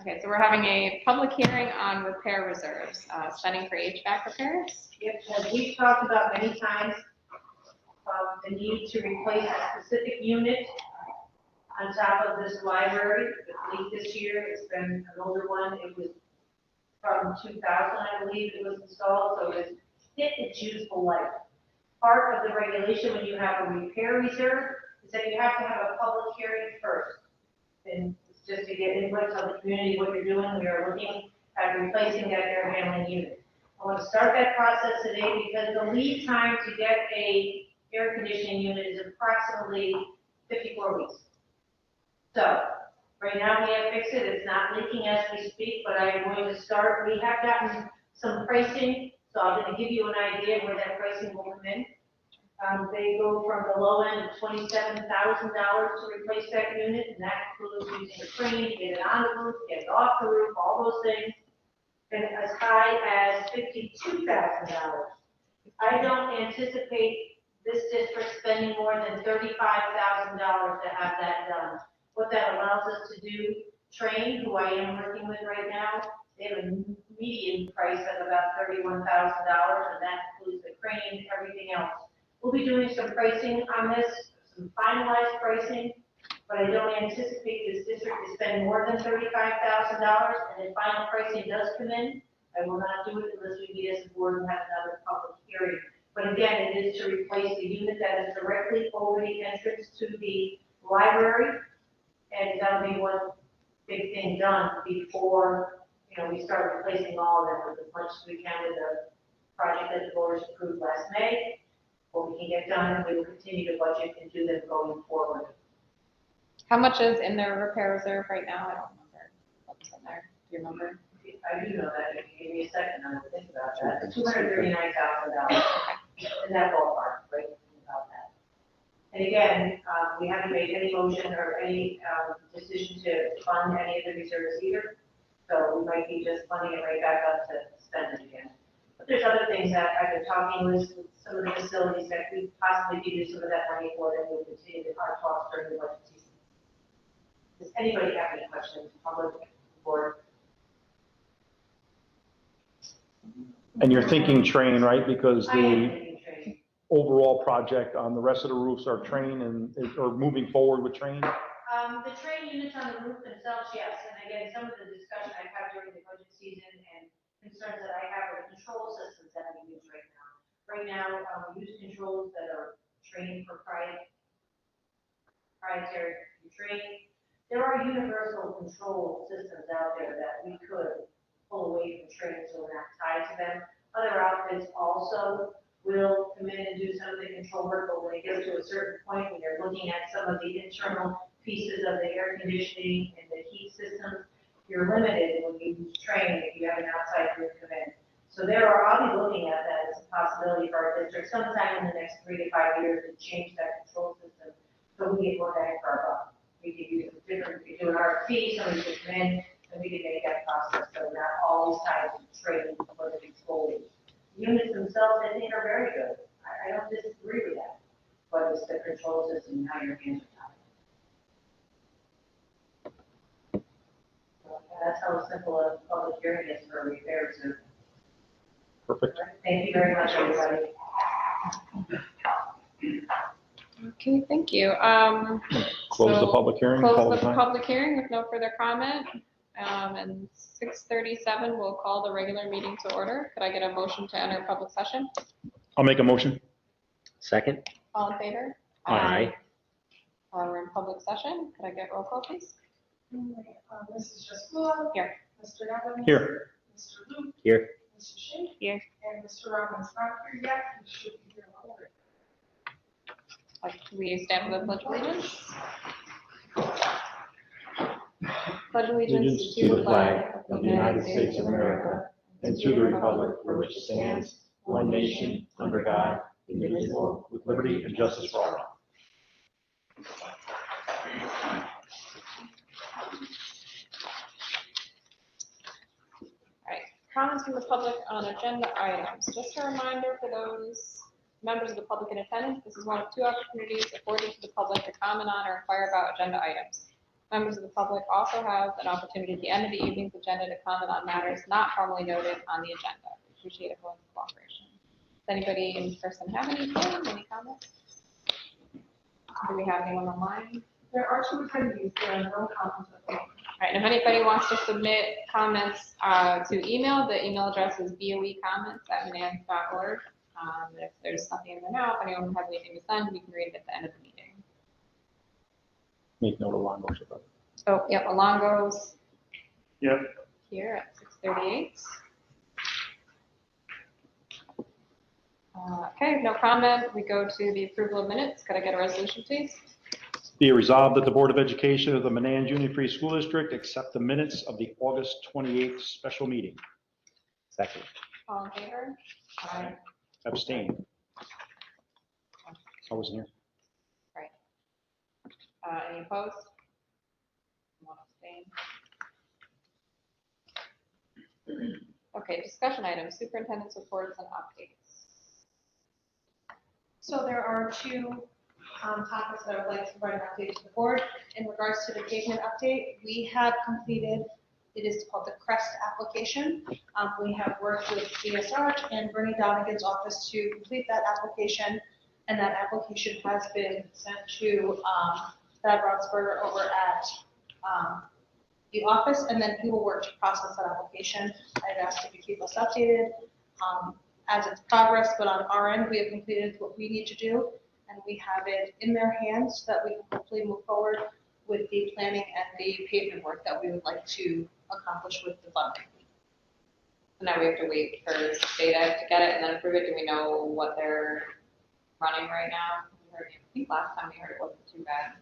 Okay, so we're having a public hearing on repair reserves, spending for HVAC repairs. Yep, as we've talked about many times, the need to replace a specific unit on top of this library. The fleet this year, it's been an older one. It was from 2000, I believe it was installed, so it's hit its useful life. Part of the regulation when you have a repair reserve is that you have to have a public hearing first. And it's just to get input on the community, what you're doing. We are looking at replacing that air handling unit. I want to start that process today because the lead time to get a air conditioning unit is approximately 54 weeks. So right now we have fixed it. It's not leaking as we speak, but I'm going to start. We have gotten some pricing, so I'm going to give you an idea where that pricing will come in. They go from the low end of $27,000 to replace that unit, and that includes using a crane to get it on the roof, get it off the roof, all those things, and as high as $52,000. I don't anticipate this district spending more than $35,000 to have that done. What that allows us to do, Train, who I am working with right now, they have a median price of about $31,000, and that includes the crane, everything else. We'll be doing some pricing on this, some finalized pricing, but I don't anticipate this district to spend more than $35,000, and if final pricing does come in, I will not do it unless we meet as a board and have another public hearing. But again, it is to replace the unit that is directly over the entrance to the library, and that'll be one big thing done before, we start replacing all of them with as much as we can with the project that the board approved last May. What we can get done, and we will continue to budget and do them going forward. How much is in their repair reserve right now? I don't remember what's in there. Do you remember? I do know that. If you give me a second, I'm going to think about that. $239,000 in that ballpark, right? About that. And again, we haven't made any motion or any decision to fund any of the reserves either. So we might be just funding it right back up to spend it again. But there's other things that I've been talking with some of the facilities that we possibly could use some of that money for that will continue our talks during the budget season. Does anybody have any questions? Public board? And you're thinking Train, right? Because the overall project on the rest of the roofs are Train and or moving forward with Train? The Train units on the roof themselves, yes. And again, some of the discussion I've had during the budget season and concerns that I have are the control systems that we use right now. Right now, we use controls that are Train proprietary Train. There are universal control systems out there that we could pull away from Train so we're not tied to them. Other outfits also will come in and do some of the control work, but when they get to a certain point, when you're looking at some of the internal pieces of the air conditioning and the heat systems, you're limited when you use Train if you have an outside group come in. So I'll be looking at that as a possibility for our district sometime in the next 3 to 5 years to change that control system so we get more bang for our buck. We could use it different, we could do an RFP, somebody could come in, and we could make that process so not always tied to Train for the exposure. Units themselves, I think, are very good. I don't disagree with that, but it's the control system and how your hands are tied. So that's how simple a public hearing is for repairs. Perfect. Thank you very much, everybody. Okay, thank you. Close the public hearing. Close the public hearing with no further comment. And 6:37, we'll call the regular meeting to order. Could I get a motion to enter public session? I'll make a motion. Second? All in favor? Aye. We're in public session. Could I get roll call, please? Mrs. Jaskula. Here. Mr. Evans. Here. Mr. Luke. Here. Mrs. Shea. Here. And Mr. Robbins not here yet. He should be here in a moment. We stand for the pledge of allegiance. Pledge allegiance To the flag of the United States of America and to the republic for which it stands, one nation, under God, indivisible, with liberty and justice for all. Comments from the public on agenda items. Just a reminder for those members of the public in attendance, this is one of 2 opportunities afforded to the public to comment on or inquire about agenda items. Members of the public also have an opportunity at the end of the evening's agenda to comment on matters not formally noted on the agenda. Appreciate everyone's cooperation. Does anybody in person have anything, any comments? Do we have anyone online? There are two attendees, there are no comments. All right, and if anybody wants to submit comments to email, the email address is boecomments@manans.org. If there's something in there now, if anyone has anything to send, we can read it at the end of the meeting. Make note of Longo's about it. Oh, yep, Alongo's Yep. here at 6:38. Okay, no comment. We go to the approval of minutes. Could I get a resolution, please? Be it resolved that the Board of Education of the Manans Union Free School District accept the minutes of the August 28th special meeting. Second. All in favor? Aye. Abstain. I wasn't here. Right. Any opposed? One abstain. Okay, discussion items, superintendent's reports and updates. So there are two topics that I would like to provide an update to the board. In regards to the pavement update, we have completed, it is called the CREST application. We have worked with DSR and Bernie Donegan's office to complete that application, and that application has been sent to Thad Rotsberger over at the office, and then he will work to process that application. I've asked him to keep us updated as it's progress, but on our end, we have completed what we need to do, and we have it in their hands so that we can hopefully move forward with the planning and the pavement work that we would like to accomplish with the funding. So now we have to wait for data to get it and then approve it. Do we know what they're running right now? I think last time we heard it wasn't too bad.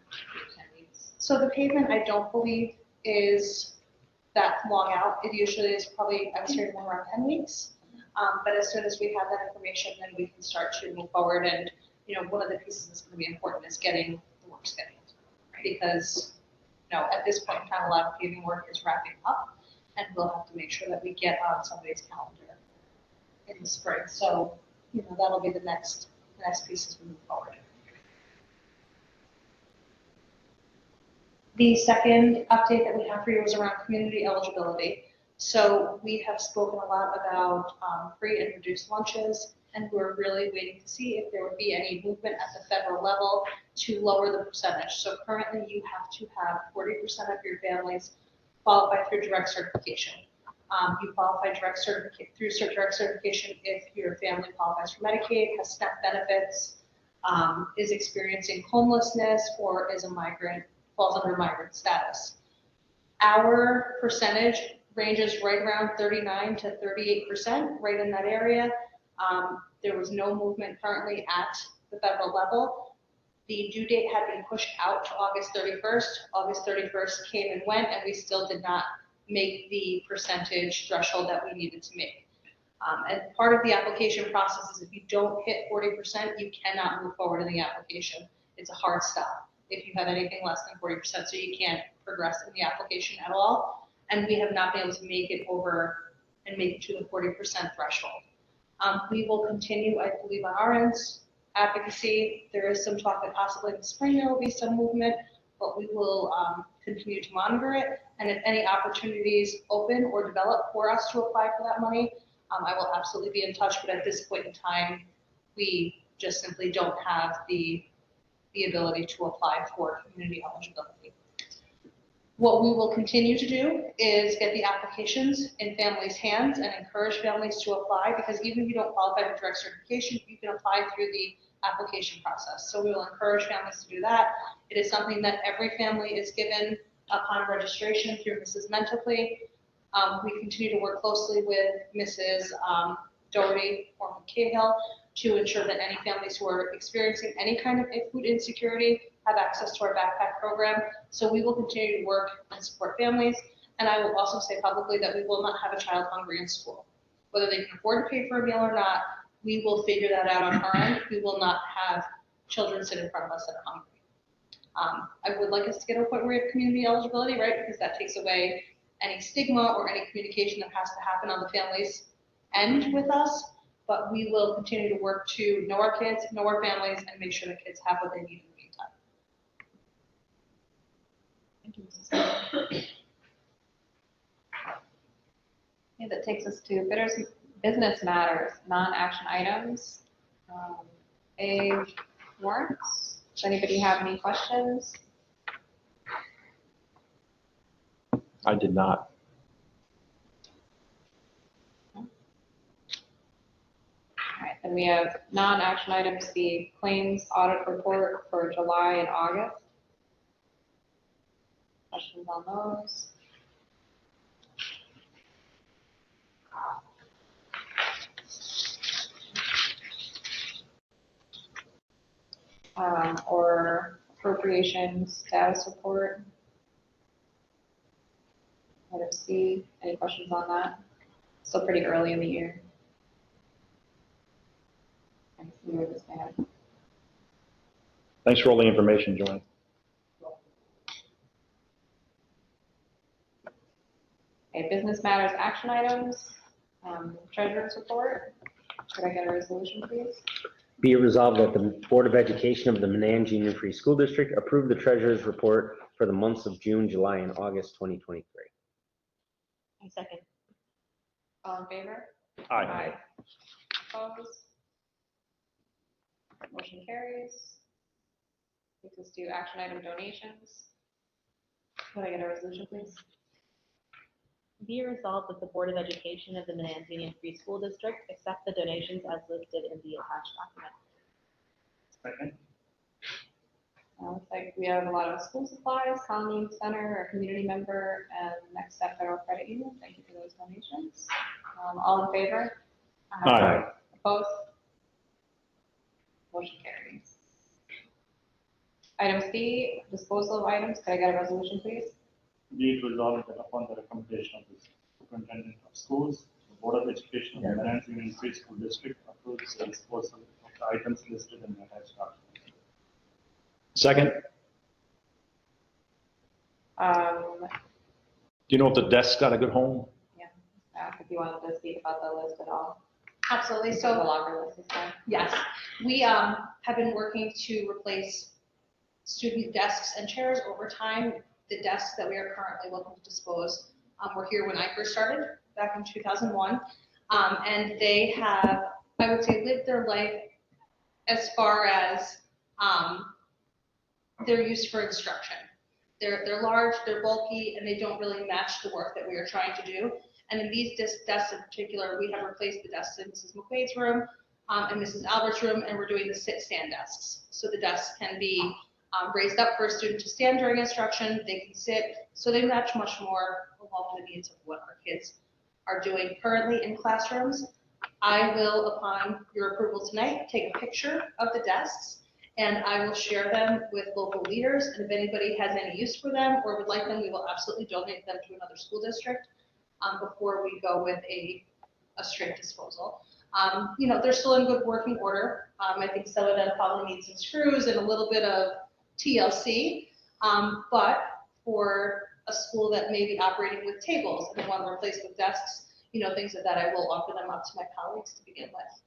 10 weeks. So the pavement, I don't believe is that long out. It usually is probably, I was hearing more around 10 weeks. But as soon as we have that information, then we can start to move forward. And, you know, one of the pieces that's going to be important is getting the work scheduled. Because, you know, at this point in time, a lot of paving work is wrapping up, and we'll have to make sure that we get on somebody's calendar in the spring. So, you know, that'll be the next piece as we move forward. The second update that we have for you is around community eligibility. So we have spoken a lot about free and reduced lunches, and we're really waiting to see if there would be any movement at the federal level to lower the percentage. So currently you have to have 40% of your families qualify through direct certification. You qualify through direct certification if your family qualifies for Medicaid, has SNAP benefits, is experiencing homelessness, or is a migrant, falls under migrant status. Our percentage ranges right around 39 to 38%, right in that area. There was no movement currently at the federal level. The due date had been pushed out to August 31st. August 31st came and went, and we still did not make the percentage threshold that we needed to make. And part of the application process is if you don't hit 40%, you cannot move forward in the application. It's a hard stop if you have anything less than 40%, so you can't progress in the application at all. And we have not been able to make it over and make it to the 40% threshold. We will continue, I believe, on our ends, advocacy. There is some talk that possibly in the spring there will be some movement, but we will continue to monitor it. And if any opportunities open or develop for us to apply for that money, I will absolutely be in touch. But at this point in time, we just simply don't have the ability to apply for community eligibility. What we will continue to do is get the applications in families' hands and encourage families to apply, because even if you don't qualify for direct certification, you can apply through the application process. So we will encourage families to do that. It is something that every family is given upon registration through Mrs. Mentally. We continue to work closely with Mrs. Doherty or McCahill to ensure that any families who are experiencing any kind of food insecurity have access to our backpack program. So we will continue to work and support families. And I will also say publicly that we will not have a child hungry in school. Whether they can afford to pay for a meal or not, we will figure that out on our end. We will not have children sit in front of us that are hungry. I would like us to get to a point where we have community eligibility, right? Because that takes away any stigma or any communication that has to happen on the family's end with us. But we will continue to work to know our kids, know our families, and make sure the kids have what they need in the meantime. Thank you, Mrs. Snyder. Okay, that takes us to business matters, non-action items. A warrants. Does anybody have any questions? I did not. All right, then we have non-action items, the claims audit report for July and August. Questions on those? Or appropriation status report. Item C, any questions on that? Still pretty early in the year. I see where this may. Thanks for all the information, Joanne. Okay, business matters, action items, treasurer's report. Could I get a resolution, please? Be it resolved that the Board of Education of the Manans Union Free School District approve the treasurer's report for the months of June, July, and August 2023. I second. All in favor? Aye. Opposed? Motion carries. Takes us to action item donations. Could I get a resolution, please? Be it resolved that the Board of Education of the Manans Union Free School District accept the donations as listed in the attached document. Second. Looks like we have a lot of school supplies, Colony Center, a community member, and Next Step Federal Credit Union. Thank you for those donations. All in favor? Aye. Opposed? Motion carries. Item C, disposal of items. Could I get a resolution, please? Be it resolved that upon the recommendation of the Superintendent of Schools, the Board of Education of the Manans Union Free School District approves the disposal of the items listed in the attached document. Second. Um, Do you know if the desk got a good home? if you wanted to speak about the list at all. Absolutely. The So longer list is fine. yes, we have been working to replace student desks and chairs over time. The desks that we are currently looking to dispose were here when I first started back in 2001. And they have, I would say, lived their life as far as they're used for instruction. They're large, they're bulky, and they don't really match the work that we are trying to do. And in these desks in particular, we have replaced the desks in Mrs. McQuaid's room and Mrs. Albert's room, and we're doing the sit-stand desks. So the desks can be raised up for a student to stand during instruction, they can sit, so they match much more along the needs of what our kids are doing currently in classrooms. I will, upon your approval tonight, take a picture of the desks, and I will share them with local leaders, and if anybody has any use for them or would like them, we will absolutely donate them to another school district before we go with a strict disposal. They're still in good working order. I think some of them probably need some screws and a little bit of TLC, but for a school that may be operating with tables and they want to replace with desks, things like that, I will offer them up to my colleagues to begin with.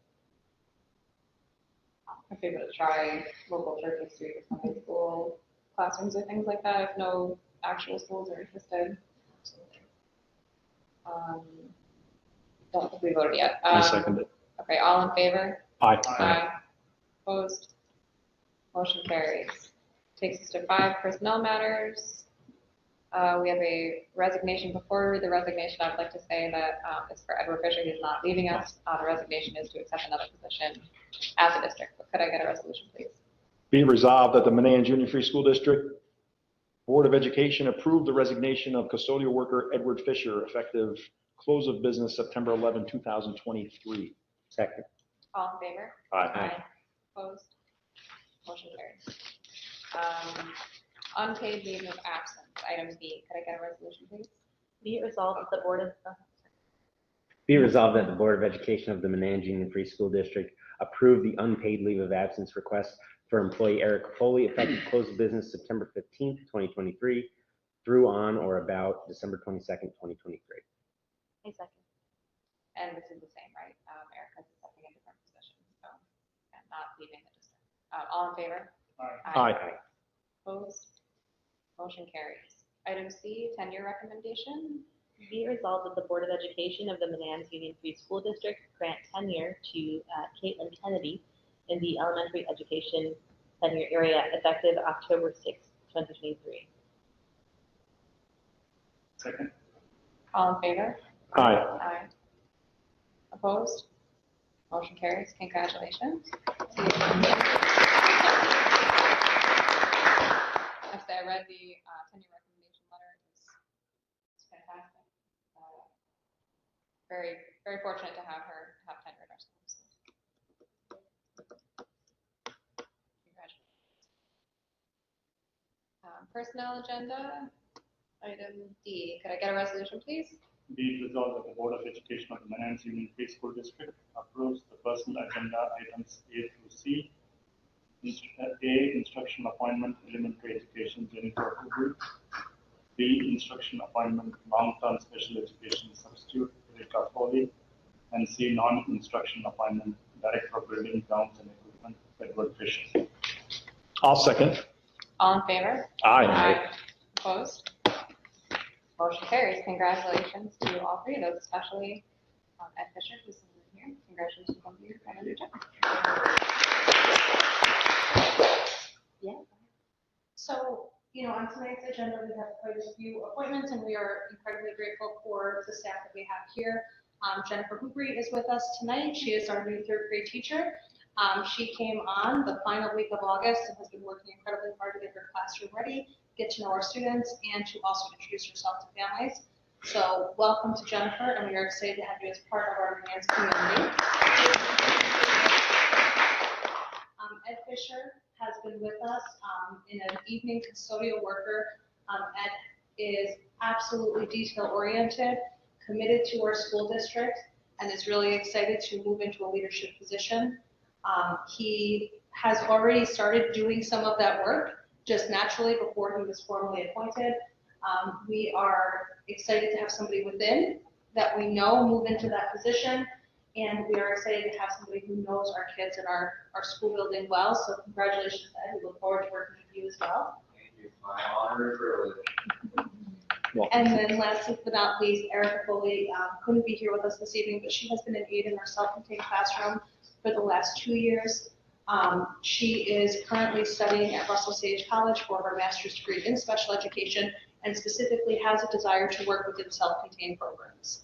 If you're able to try local churches too, for some high school classrooms or things like that, if no actual schools are interested. Don't think we voted yet. I second it. Okay, all in favor? Aye. Aye. Opposed? Motion carries. Takes us to 5 personnel matters. We have a resignation. Before the resignation, I'd like to say that it's for Edward Fisher. He's not leaving us. The resignation is to accept another position at the district. But could I get a resolution, please? Be it resolved that the Manans Union Free School District Board of Education approve the resignation of custodial worker Edward Fisher effective close of business September 11, 2023. Second. All in favor? Aye. Opposed? Motion carries. Unpaid leave of absence, item B. Could I get a resolution, please? Be it resolved that the Board of Be it resolved that the Board of Education of the Manans Union Free School District approve the unpaid leave of absence request for employee Eric Foley effective close of business September 15th, 2023 through on or about December 22nd, 2023. a second. And this is the same, right? Erica's accepting a different position, so, and not leaving the district. All in favor? Aye. Aye. Opposed? Motion carries. Item C, tenure recommendation. Be it resolved that the Board of Education of the Manans Union Free School District grant tenure to Caitlin Kennedy in the elementary education tenure area effective October 6, 2023. Second. All in favor? Aye. Aye. Opposed? Motion carries. Congratulations. Actually, I read the tenure recommendation letter. It's fantastic. Very, very fortunate to have her have tenure at our schools. Congratulations. Personnel agenda, item D. Could I get a resolution, please? Be it resolved that the Board of Education of the Manans Union Free School District approves the personal agenda items A through C. A, instruction appointment, elementary education, Jennifer Huber. B, instruction appointment, long-term special education substitute, Rita Foley. And C, non-instruction appointment, director of building, grounds and equipment, Edward Fisher. I'll second. All in favor? Aye. Opposed? Motion carries. Congratulations to all three of those, especially Ed Fisher, who's in here. Congratulations on your new job. Yeah. So, on tonight's agenda, we have quite a few appointments, and we are incredibly grateful for the staff that we have here. Jennifer Hoobrey is with us tonight. She is our new third grade teacher. She came on the final week of August and has been working incredibly hard to get her classroom ready, get to know our students, and to also introduce herself to families. So welcome to Jennifer, and we are excited to have you as part of our Manans community. Ed Fisher has been with us in an evening custodial worker. Ed is absolutely detail-oriented, committed to our school district, and is really excited to move into a leadership position. He has already started doing some of that work just naturally before he was formally appointed. We are excited to have somebody within that we know move into that position, and we are excited to have somebody who knows our kids and our school building well. So congratulations, Ed. We look forward to working with you as well. Thank you. My honor and privilege. And then last but not least, Erica Foley couldn't be here with us this evening, but she has been an aide in our self-contained classroom for the last 2 years. She is currently studying at Russell Sage College for her master's degree in special education, and specifically has a desire to work within self-contained programs.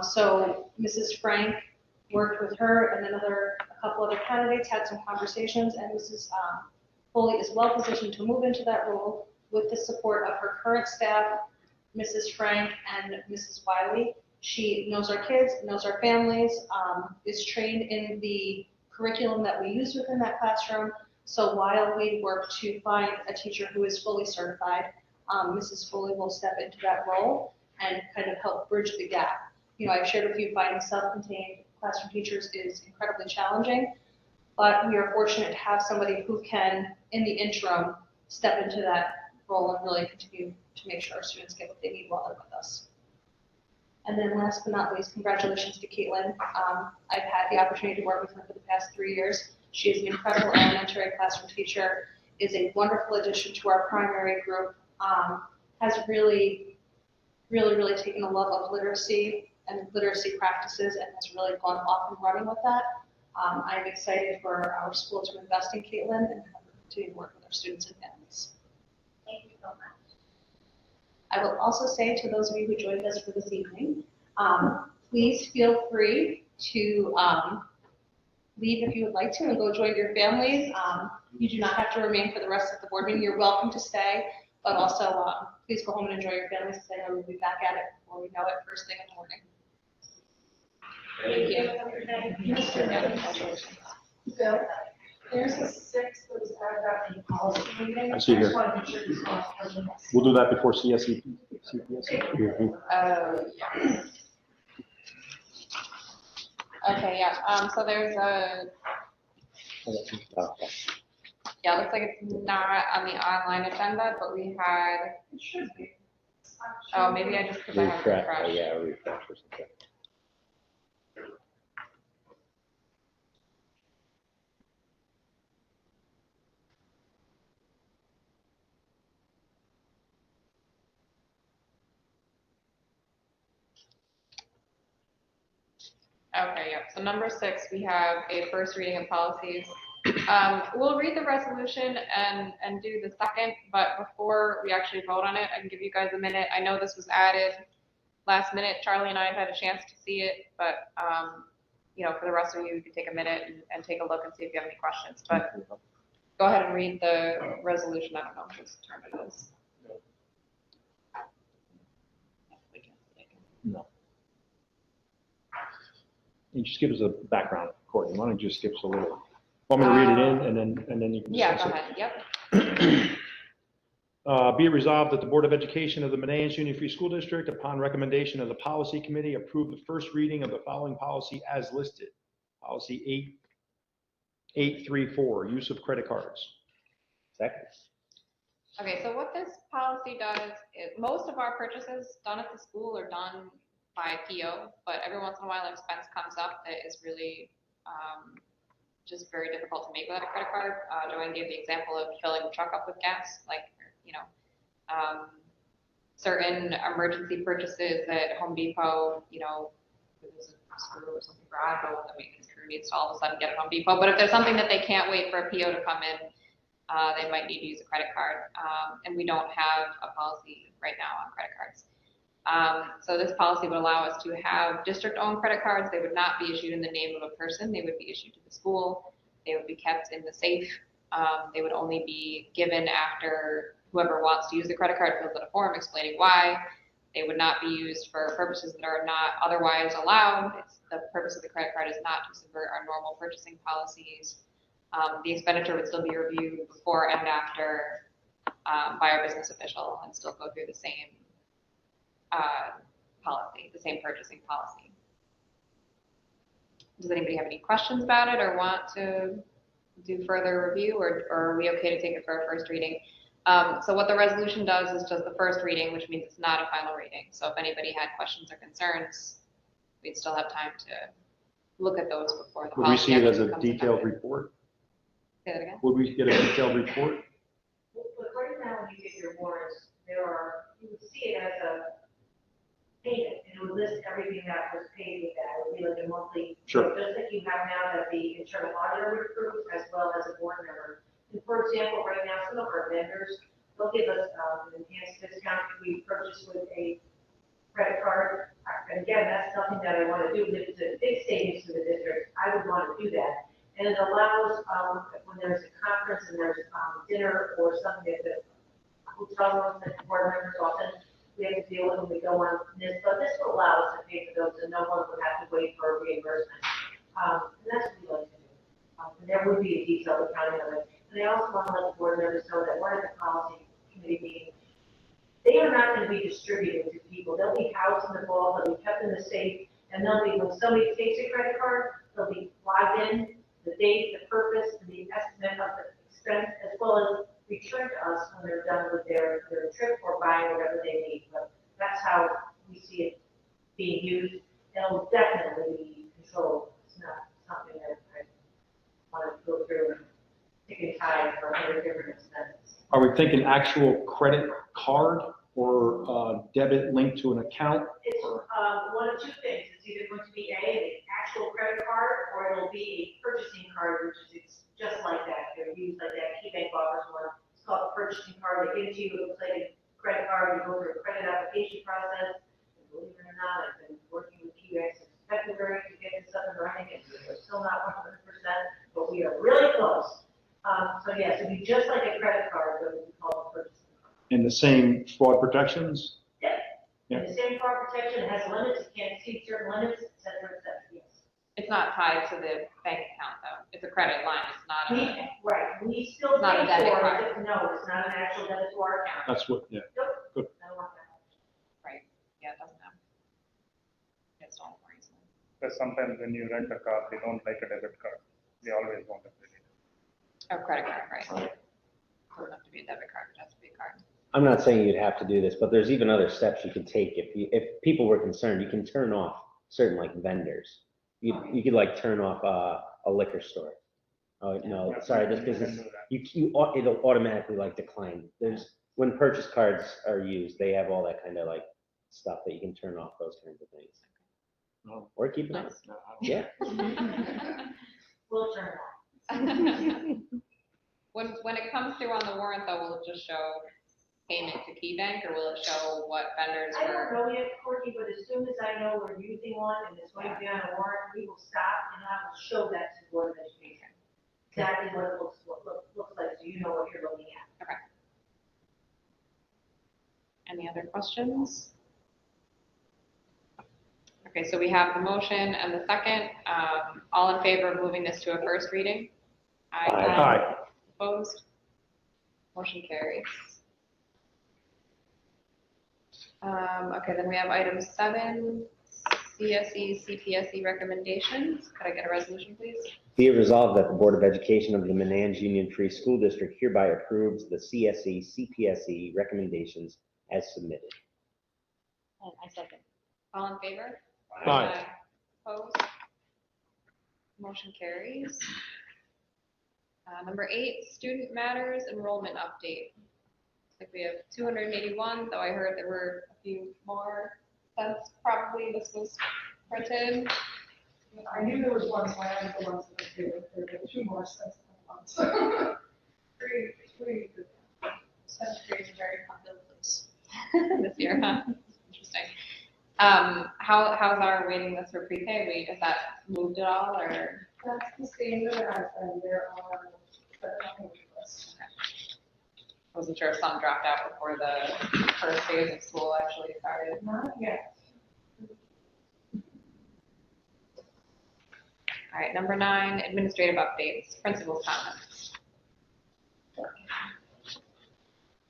So Mrs. Frank worked with her and a couple other candidates, had some conversations, and Mrs. Foley is well positioned to move into that role with the support of her current staff, Mrs. Frank and Mrs. Wiley. She knows our kids, knows our families, is trained in the curriculum that we use within that classroom. So while we work to find a teacher who is fully certified, Mrs. Foley will step into that role and kind of help bridge the gap. I've shared with you, finding self-contained classroom teachers is incredibly challenging, but we are fortunate to have somebody who can, in the interim, step into that role and really continue to make sure our students get what they need while they're with us. And then last but not least, congratulations to Caitlin. I've had the opportunity to work with her for the past 3 years. She is an incredible elementary classroom teacher, is a wonderful addition to our primary group, has really taken a love of literacy and literacy practices and has really gone off and running with that. I'm excited for our school to invest in Caitlin and have her continue to work with our students and families. Thank you so much. I will also say to those of you who joined us for this evening, please feel free to leave if you would like to and go join your families. You do not have to remain for the rest of the board meeting. You're welcome to stay, but also please go home and enjoy your families, because I know we'll be back at it before we know it, first thing in the morning. Thank you. Bill, there's a 6 that was added up in the policy meeting. I see here. just want to make sure these are present. We'll do that before CPS. Yeah. Okay, yeah, so there's yeah, it looks like it's not on the online agenda, but we had, It should be. oh, maybe I just, because I have refreshed. Yeah, refresh or something. Okay, yep. So number 6, we have a first reading of policies. We'll read the resolution and do the second, but before we actually vote on it, I can give you guys a minute. I know this was added last minute. Charlie and I have had a chance to see it, but, for the rest of you, you can take a minute and take a look and see if you have any questions. But go ahead and read the resolution. I don't know whose turn it is. No. You just give us a background, Courtney. Why don't you just give us a little? Want me to read it in and then you can Yeah, discuss go it? ahead. Yep. Be it resolved that the Board of Education of the Manans Union Free School District, upon recommendation of the Policy Committee, approve the first reading of the following policy as listed. Policy 8834, use of credit cards. Second. Okay, so what this policy does is most of our purchases done at the school are done by PO, but every once in a while an expense comes up that is really just very difficult to make without a credit card. Joanne gave the example of filling the truck up with gas, certain emergency purchases at Home Depot, if there's a screw or something for iPhone, the maintenance crew needs to all of a sudden get at Home Depot. But if there's something that they can't wait for a PO to come in, they might need to use a credit card. And we don't have a policy right now on credit cards. So this policy would allow us to have district-owned credit cards. They would not be issued in the name of a person. They would be issued to the school. They would be kept in the safe. They would only be given after whoever wants to use the credit card fills out a form explaining why. They would not be used for purposes that are not otherwise allowed. The purpose of the credit card is not to subvert our normal purchasing policies. The expenditure would still be reviewed before and after by our business official and still go through the same policy, the same purchasing policy. Does anybody have any questions about it or want to do further review, or are we okay to take it for a first reading? So what the resolution does is just the first reading, which means it's not a final reading. So if anybody had questions or concerns, we'd still have time to look at those before the Would we policy see it as actually a becomes detailed effective. report? Say that again? Would we get a detailed report? But right now, when you get your warrants, you would see it as a payment, and it would list everything that was paid with that. It would be like a monthly. Sure. Just like you have now that the internal auditor would approve, as well as a board member. And for example, right now, some of our vendors, they'll give us an enhanced discount if we purchase with a credit card. And again, that's something that I want to do. If it's a big savings to the district, I would want to do that. And it allows, when there's a conference and there's dinner or something at the hotel room that board members often, we have to deal with when we go on this. But this will allow us to pay for those and no one would have to wait for a reimbursement. And that's what we like to do. And there would be a detailed accounting of it. And I also want to let the board members know that one of the policy committee meetings, they are not going to be distributed to people. They'll be housed in the vault, they'll be kept in the safe, and they'll be, when somebody takes a credit card, they'll be logged in, the date, the purpose, and the estimate of the expense, as well as return to us when they're done with their trip or buying whatever they need. But that's how we see it being used. It'll definitely be controlled. It's not something that I want to go through and pick a tie for 100 different expenses. Are we thinking actual credit card or debit linked to an account? It's one of two things. It's either going to be an actual credit card or it'll be a purchasing card, which is just like that. They're used like that. KeyBank offers one. It's called a purchasing card. They give it to you. It looks like a credit card. You go through a credit application process. And believe it or not, I've been working with KeyBank since February to get this up and running. We're still not 100%, but we are really close. So yes, it'd be just like a credit card, but it would be called a purchasing card. And the same fraud protections? Yep. Yeah. And the same fraud protection, it has limits, you can't exceed certain limits, et cetera, yes. It's not tied to the bank account though. It's a credit line. It's not a. Right, we still It's not a pay debit for card. it, no, it's not an actual debit to our account. That's what, yeah. Nope. Good. I don't want that. Right. Yeah, it doesn't have. It's all for reason. Because sometimes when you rent a car, they don't like a debit card. They always want a credit. Oh, credit card, right. Doesn't have to be a debit card. It has to be a card. I'm not saying you'd have to do this, but there's even other steps you could take. If people were concerned, you can turn off certain like vendors. You could like turn off a liquor store. Oh, no, sorry, this business, it'll automatically like decline. When purchase cards are used, they have all that kind of like stuff that you can turn off, those kinds of things. No. Or keep it on. Nice. No, I don't- Yeah. We'll turn it on. When it comes through on the warrant, though, will it just show payment to Key Bank, or will it show what vendors I don't were? know yet, Courtney, but as soon as I know we're using one and it's going to be on a warrant, we will stop and I will show that to the Board of Education. Exactly what it looks like, so you know what you're looking at. Any other questions? Okay, so we have the motion and the second. All in favor of moving this to a first reading? Aye. Opposed? Motion carries. Okay, then we have item 7, CSE, CPSE recommendations. Could I get a resolution, please? Be it resolved that the Board of Education of the Manans Union Free School District hereby approves the CSE, CPSE recommendations as submitted. And I second. All in favor? Aye. Opposed? Motion carries. Number 8, student matters enrollment update. Looks like we have 281, though I heard there were a few more since probably this was printed. I knew there was one, so I added the ones that I did, there were 2 more since that month. Three. Seventh grade is a very popular place. This year, huh? Interesting. How's our waiting list for pre-K? Has that moved at all, or? That's the same that it has been, there are, but nothing requests. Wasn't sure if some dropped out before the first days of school actually started. Not yet. All right, number 9, administrative updates, principal's comments.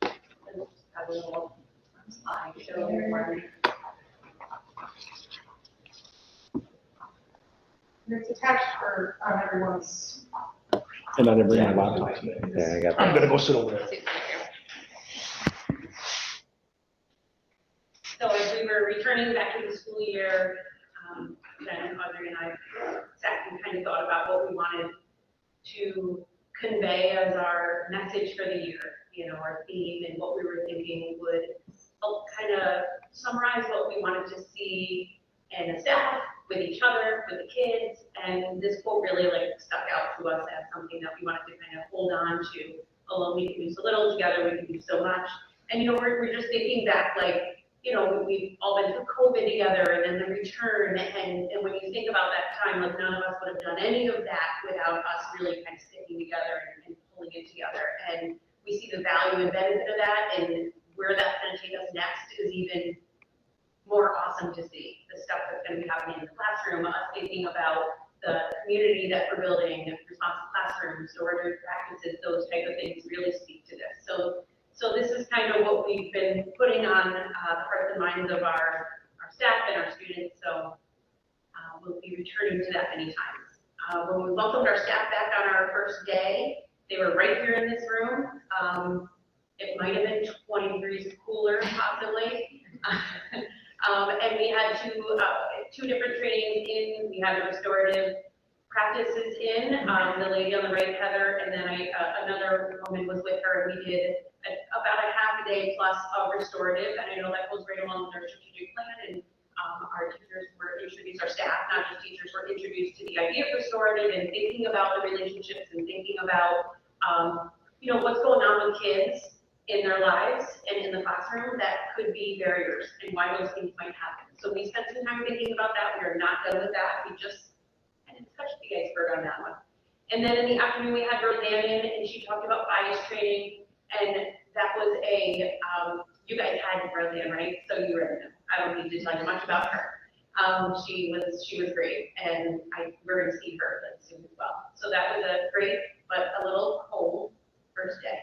Have a little slide showing where And it's attached for, on everyone's. And I didn't bring my laptop today. Yeah, I got I'm that. gonna go sit over there. So as we were returning back to the school year, then Audrey and I sat and kind of thought about what we wanted to convey as our message for the year, you know, our theme and what we were thinking would help kind of summarize what we wanted to see in the staff, with each other, with the kids, and this quote really like stuck out to us as something that we wanted to kind of hold on to. Alone we can do so little, together we can do so much. And you know, we're just thinking back, like, you know, we've all been through COVID together and then the return, and when you think about that time, like none of us would have done any of that without us really kind of sticking together and pulling it together. And we see the value and benefit of that, and where that's going to take us next is even more awesome to see. The stuff that's going to be happening in the classroom, us thinking about the community that we're building, responsive classrooms, ordered practices, those type of things really speak to this. So this is kind of what we've been putting on the hearts and minds of our staff and our students. So we'll be returning to that many times. When we welcomed our staff back on our first day, they were right here in this room. It might have been 20 degrees cooler, possibly. And we had two different trainings in. We had the restorative practices in. The lady on the right, Heather, and then another woman was with her, and we did about a half a day plus of restorative. And I know that goes right along with our strategic plan. And our teachers were introduced, our staff, not just teachers, were introduced to the idea of restorative and thinking about the relationships and thinking about, you know, what's going on with kids in their lives and in the classroom that could be barriers and why those things might happen. So we spent some time thinking about that. We are not done with that. We just kind of touched the iceberg on that one. And then in the afternoon, we had Roseanne in, and she talked about bias training. And that was you guys had Roseanne, right? So you were in them. I don't need to tell you much about her. She was great, and we're going to see her soon as well. So that was a great, but a little cold first day.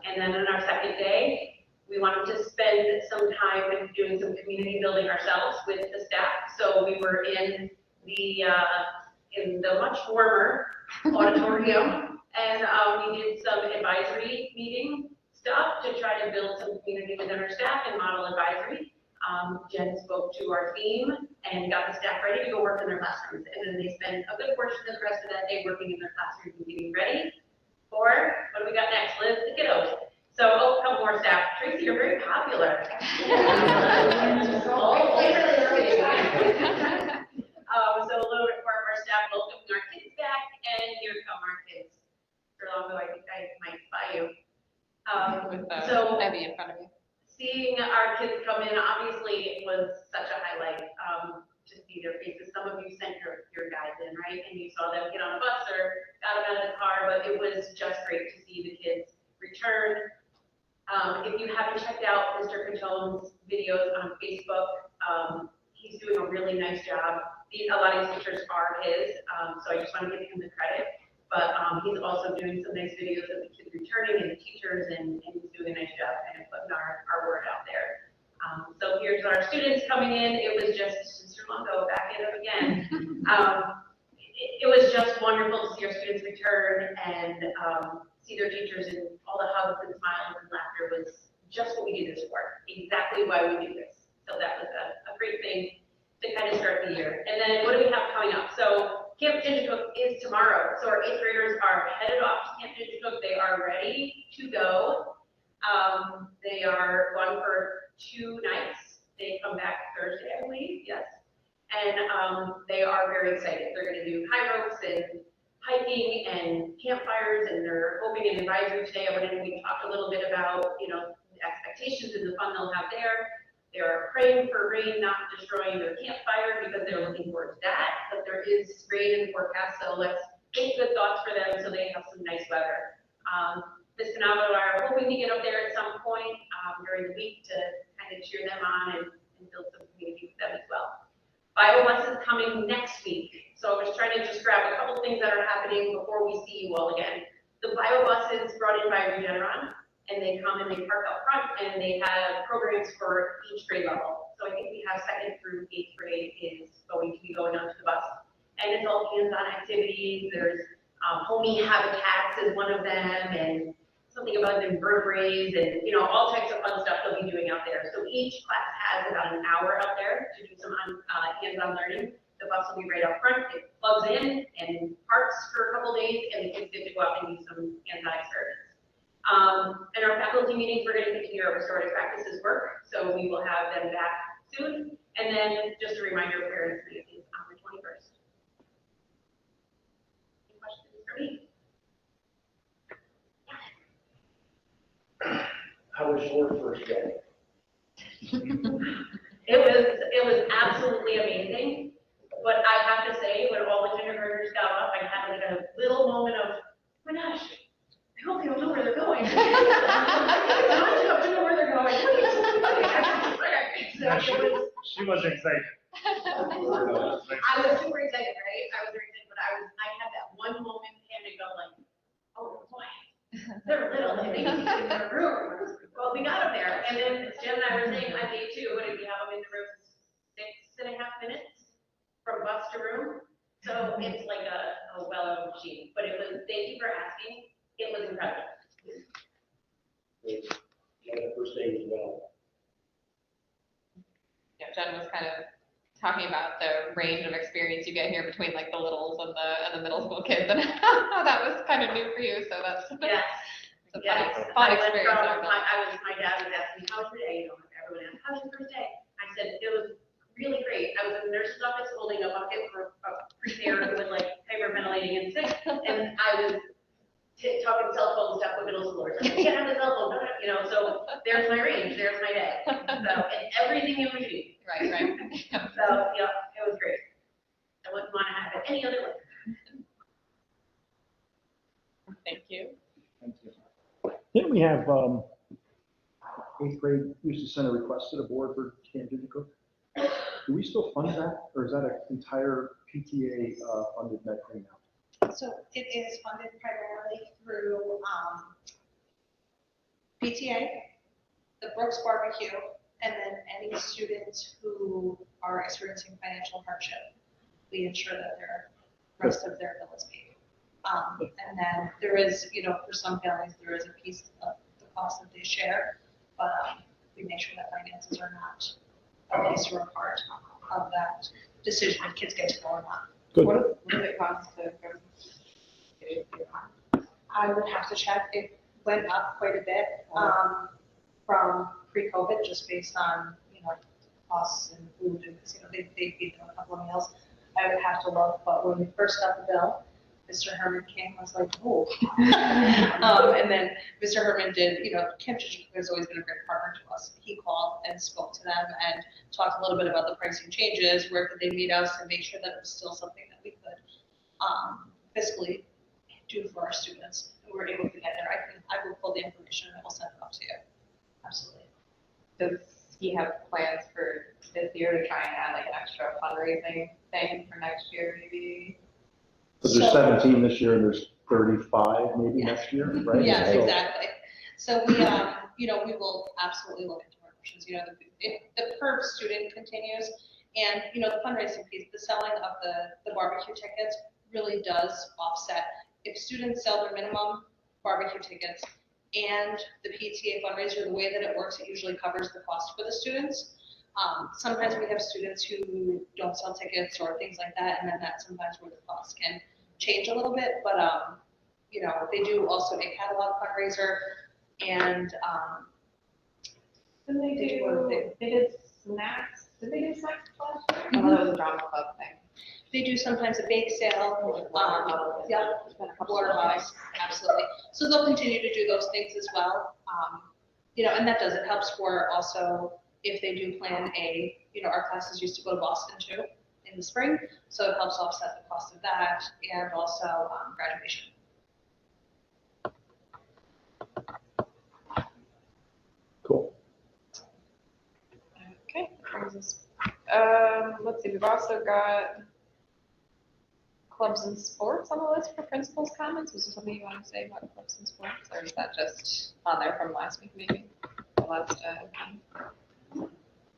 And then on our second day, we wanted to spend some time doing some community building ourselves with the staff. So we were in the much warmer auditorium, and we did some advisory meeting stuff to try to build some community within our staff and model advisory. Jen spoke to our theme and got the staff ready to go work in their classrooms. And then they spent a good portion of the rest of that day working in their classrooms and getting ready for, what do we got next, Liz? The kiddos. So, a couple more staff. Tracy, you're very popular. Oh, seeing our kids come in, obviously, it was such a highlight, to see their faces. Some of you sent your guys in, right? And you saw them get on a bus or got them out of the car, but it was just great to see the kids return. If you haven't checked out Mr. Catone's videos on Facebook, he's doing a really nice job. A lot of these pictures are his, so I just want to give him the credit. But he's also doing some nice videos of the kids returning and the teachers, and he's doing a nice job kind of putting our word out there. So here's our students coming in. It was just Mr. Longo back in it again. It was just wonderful to see our students return and see their teachers, and all the hugs and smiles and laughter was just what we do this for, exactly why we do this. So that was a great thing to kind of start the year. And then what do we have coming up? So Camp Digicook is tomorrow. So our 8th graders are headed off to Camp Digicook. They are ready to go. They are gone for 2 nights. They come back Thursday, I believe, yes. And they are very excited. They're going to do high ropes and hiking and campfires, and they're hoping an advisory today. We talked a little bit about, you know, the expectations and the fun they'll have there. They're praying for rain not destroying their campfire because they're looking forward to that. But there is rain in the forecast, so let's think good thoughts for them so they have some nice weather. Miss Canavo are hoping to get up there at some point during the week to kind of cheer them on and build some community with them as well. Bible bus is coming next week, so I was trying to just grab a couple things that are happening before we see you all again. The Bible bus is brought in by Regeneron, and they come and they park up front, and they have programs for each grade level. So I think we have 2nd through 8th grade is going to be going onto the bus, and it's all hands-on activities. There's homing habitats is one of them, and something about invertebrates, and you know, all types of fun stuff they'll be doing out there. So each class has about an hour out there to do some hands-on learning. The bus will be right out front. It plugs in and parks for a couple days, and the kids get to go out and do some hands-on experiments. And our faculty meetings, we're going to continue our restorative practices work, so we will have them back soon. And then just a reminder, parents meeting on the 21st. Any questions for me? How was your first day? It was absolutely amazing. But I have to say, when all the kindergartners got off, I had like a little moment of, oh my gosh, I hope they don't know where they're going. I don't know where they're going. She was excited. I was super excited, right? I was very excited, but I had that one moment panic of like, oh boy, they're little and they need to get in their room. Well, we got them there, and then Jen and I were saying on day 2, what did we have them in the room? 6.5 minutes from bus to room. So it's like a well-oiled machine. But it was, thank you for asking. It was incredible. Yeah, the first day was well. Yeah, Jen was kind of talking about the range of experience you get here between like the littles and the middle school kids, and how that was kind of new for you. So that's Yes. it's a Yes. fun experience. My dad was asking, how was your day? You know, everyone asked, how was your first day? I said, it was really great. I was in the nurse's office holding a bucket for a pre-care who was like hyperventilating and sick, and I was talking cell phone stuff with middle schoolers. Like, you can't have the cell phone, you know, so there's my range, there's my day. So, and everything in between. Right. So, yeah, it was great. I wouldn't want to have it any other way. Thank you. Thank you. Didn't we have 8th grade used to send a request to the board for Camp Digicook? Do we still fund that, or is that an entire PTA funded med thing now? So it is funded primarily through PTA, the Brooks Barbecue, and then any students who are experiencing financial hardship. We ensure that the rest of their bill is paid. And then there is, you know, for some families, there is a piece of the cost that they share, but we make sure that finances are not a piece or a part of that decision if kids get to go or not. Good. What does it cost to go? I would have to check. It went up quite a bit from pre-COVID, just based on, you know, costs and food, and you know, they feed them a couple of meals. I would have to look, but when we first got the bill, Mr. Herman came. I was like, oh. And then Mr. Herman did, you know, Camp Digicook has always been a great partner to us. He and spoke to them and talked a little bit about the pricing changes, where could they meet us and make sure that it was still something that we could fiscally do for our students. And we were able to get there. I will pull the information and I will send it up to you. Absolutely. Does he have plans for this year to try and add like an extra fundraising thing for next year, maybe? So there's 17 this year, and there's 35 maybe next year, right? Yes, So- exactly. So we, we will absolutely look into our options, if the per student continues, and, the fundraising piece, the selling of the barbecue tickets really does offset. If students sell their minimum barbecue tickets and the PTA fundraiser, the way that it works, it usually covers the cost for the students. Sometimes we have students who don't sell tickets or things like that, and then that's sometimes where the cost can change a little bit, but, they do also a catalog fundraiser, and, Didn't they did snacks, did they do snacks last year? Mhm. Oh, that was a drama club thing. they do sometimes a bake sale, yeah, water bottles, absolutely. So they'll continue to do those things as well. And that does, it helps for also if they do plan our classes used to go to Boston too in the spring. So it helps offset the cost of that and also graduation. Cool. Okay, that brings us, let's see, we've also got clubs and sports on the list for principals' comments. Was there something you want to say about clubs and sports, or is that just on there from last week maybe? The last, meeting?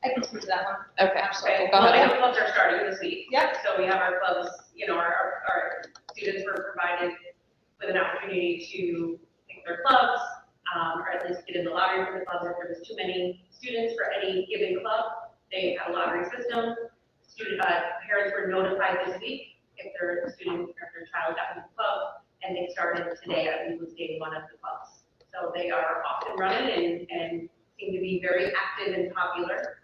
I can speak to that one. Okay, absolutely. Go Well, ahead. the clubs are starting this week. Yep. So we have our clubs, our students were provided with an opportunity to pick their clubs, or at least get in the lottery for the clubs. If there was too many students for any given club, they had a lottery system. Parents were notified this week if their student or their child got in the club, and they started today, I believe, was day one of the clubs. So they are off and running and seem to be very active and popular.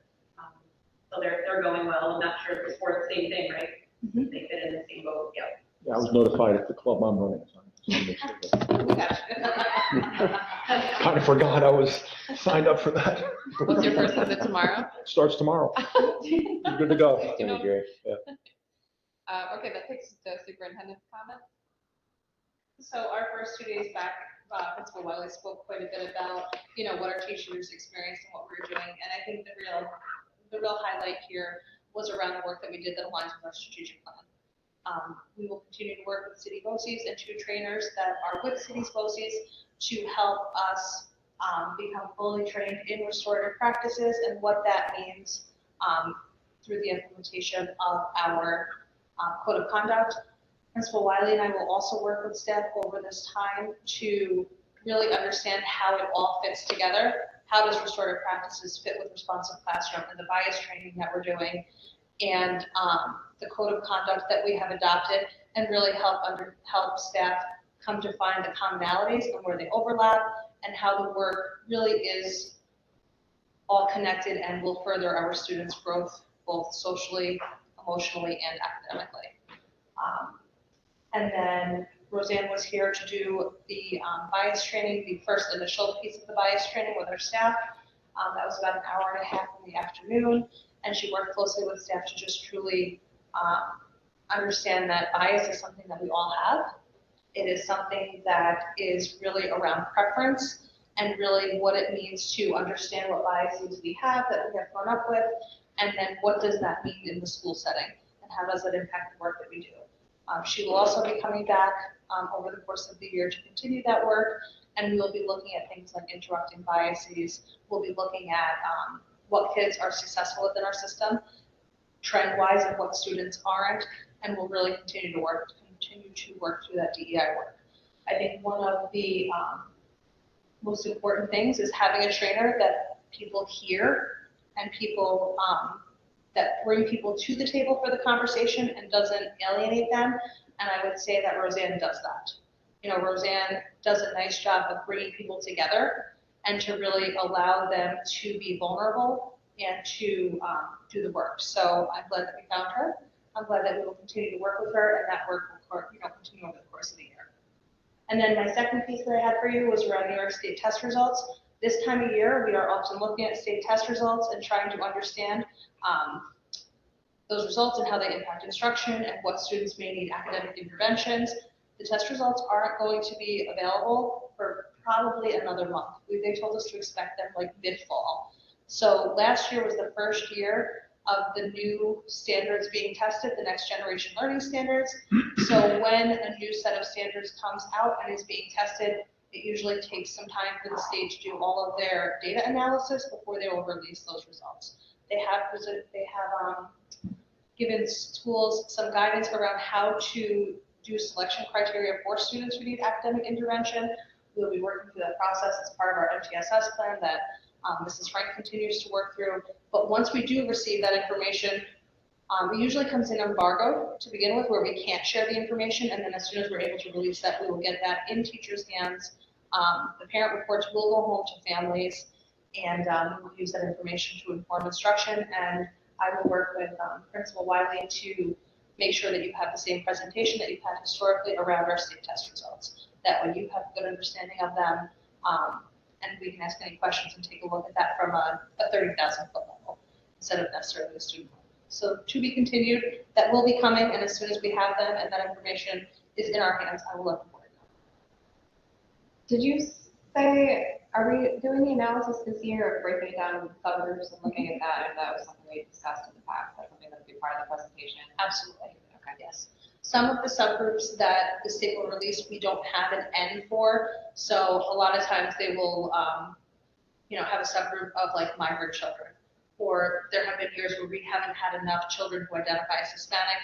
So they're going well. I'm not sure if the sports, same thing, right? Mhm. They fit in the same boat, yeah. Yeah, I was notified at the club I'm running. So I just wanted to make sure that- We got you. Kind of forgot I was signed up for that. What's your first visit tomorrow? Starts tomorrow. You're good to go. It's gonna be great. Okay, that takes us to superintendent's comment. So our first 2 days back, Principal Wiley spoke quite a bit about, what our teachers experienced and what we were doing. And I think the real highlight here was around the work that we did that aligns with our strategic plan. We will continue to work with city BOCES and 2 trainers that are with city's BOCES to help us become fully trained in restorative practices and what that means through the implementation of our code of conduct. Principal Wiley and I will also work with staff over this time to really understand how it all fits together. How does restorative practices fit with responsive classroom and the bias training that we're doing, and the code of conduct that we have adopted, and really help staff come to find the commonalities and where they overlap, and how the work really is all connected and will further our students' growth, both socially, emotionally, and academically. And then Roseanne was here to do the bias training, the first initial piece of the bias training with our staff. That was about an hour and a half in the afternoon, and she worked closely with staff to just truly understand that bias is something that we all have. It is something that is really around preference and really what it means to understand what biases we have that we have grown up with, and then what does that mean in the school setting, and how does it impact the work that we do. She will also be coming back over the course of the year to continue that work, and we will be looking at things like interrupting biases. We'll be looking at what kids are successful within our system, trend-wise, and what students aren't, and we'll really continue to work through that DEI work. I think one of the most important things is having a trainer that people hear and people that bring people to the table for the conversation and doesn't alienate them. And I would say that Roseanne does that. Roseanne does a nice job of bringing people together and to really allow them to be vulnerable and to do the work. So I'm glad that we found her. I'm glad that we will continue to work with her, and that work will continue over the course of the year. And then my second piece that I had for you was around New York State test results. This time of year, we are often looking at state test results and trying to understand those results and how they impact instruction and what students may need academic interventions. The test results aren't going to be available for probably another month. They told us to expect them like mid-fall. So last year was the first year of the new standards being tested, the next generation learning standards. So when a new set of standards comes out and is being tested, it usually takes some time for the state to do all of their data analysis before they will release those results. They have given schools some guidance around how to do selection criteria for students who need academic intervention. We'll be working through that process as part of our MTSS plan that Mrs. Frank continues to work through. But once we do receive that information, it usually comes in embargoed to begin with, where we can't share the information, and then as soon as we're able to release that, we will get that in teachers' hands. The parent reports will go home to families, and we will use that information to inform instruction. And I will work with Principal Wiley to make sure that you have the same presentation that you've had historically around our state test results. That way you have a good understanding of them, and we can ask any questions and take a look at that from a 30,000 foot level instead of necessarily a student level. So to be continued, that will be coming, and as soon as we have them and that information is in our hands, I will let the board know. Did you say, are we doing the analysis this year of breaking it down into subgroups and looking at that? And that was something we discussed in the past, that's something that would be part of the presentation? Absolutely. Okay. Yes. Some of the subgroups that the state will release, we don't have an N for. So a lot of times they will, have a subgroup of like migrant children. Or there have been years where we haven't had enough children who identify as Hispanic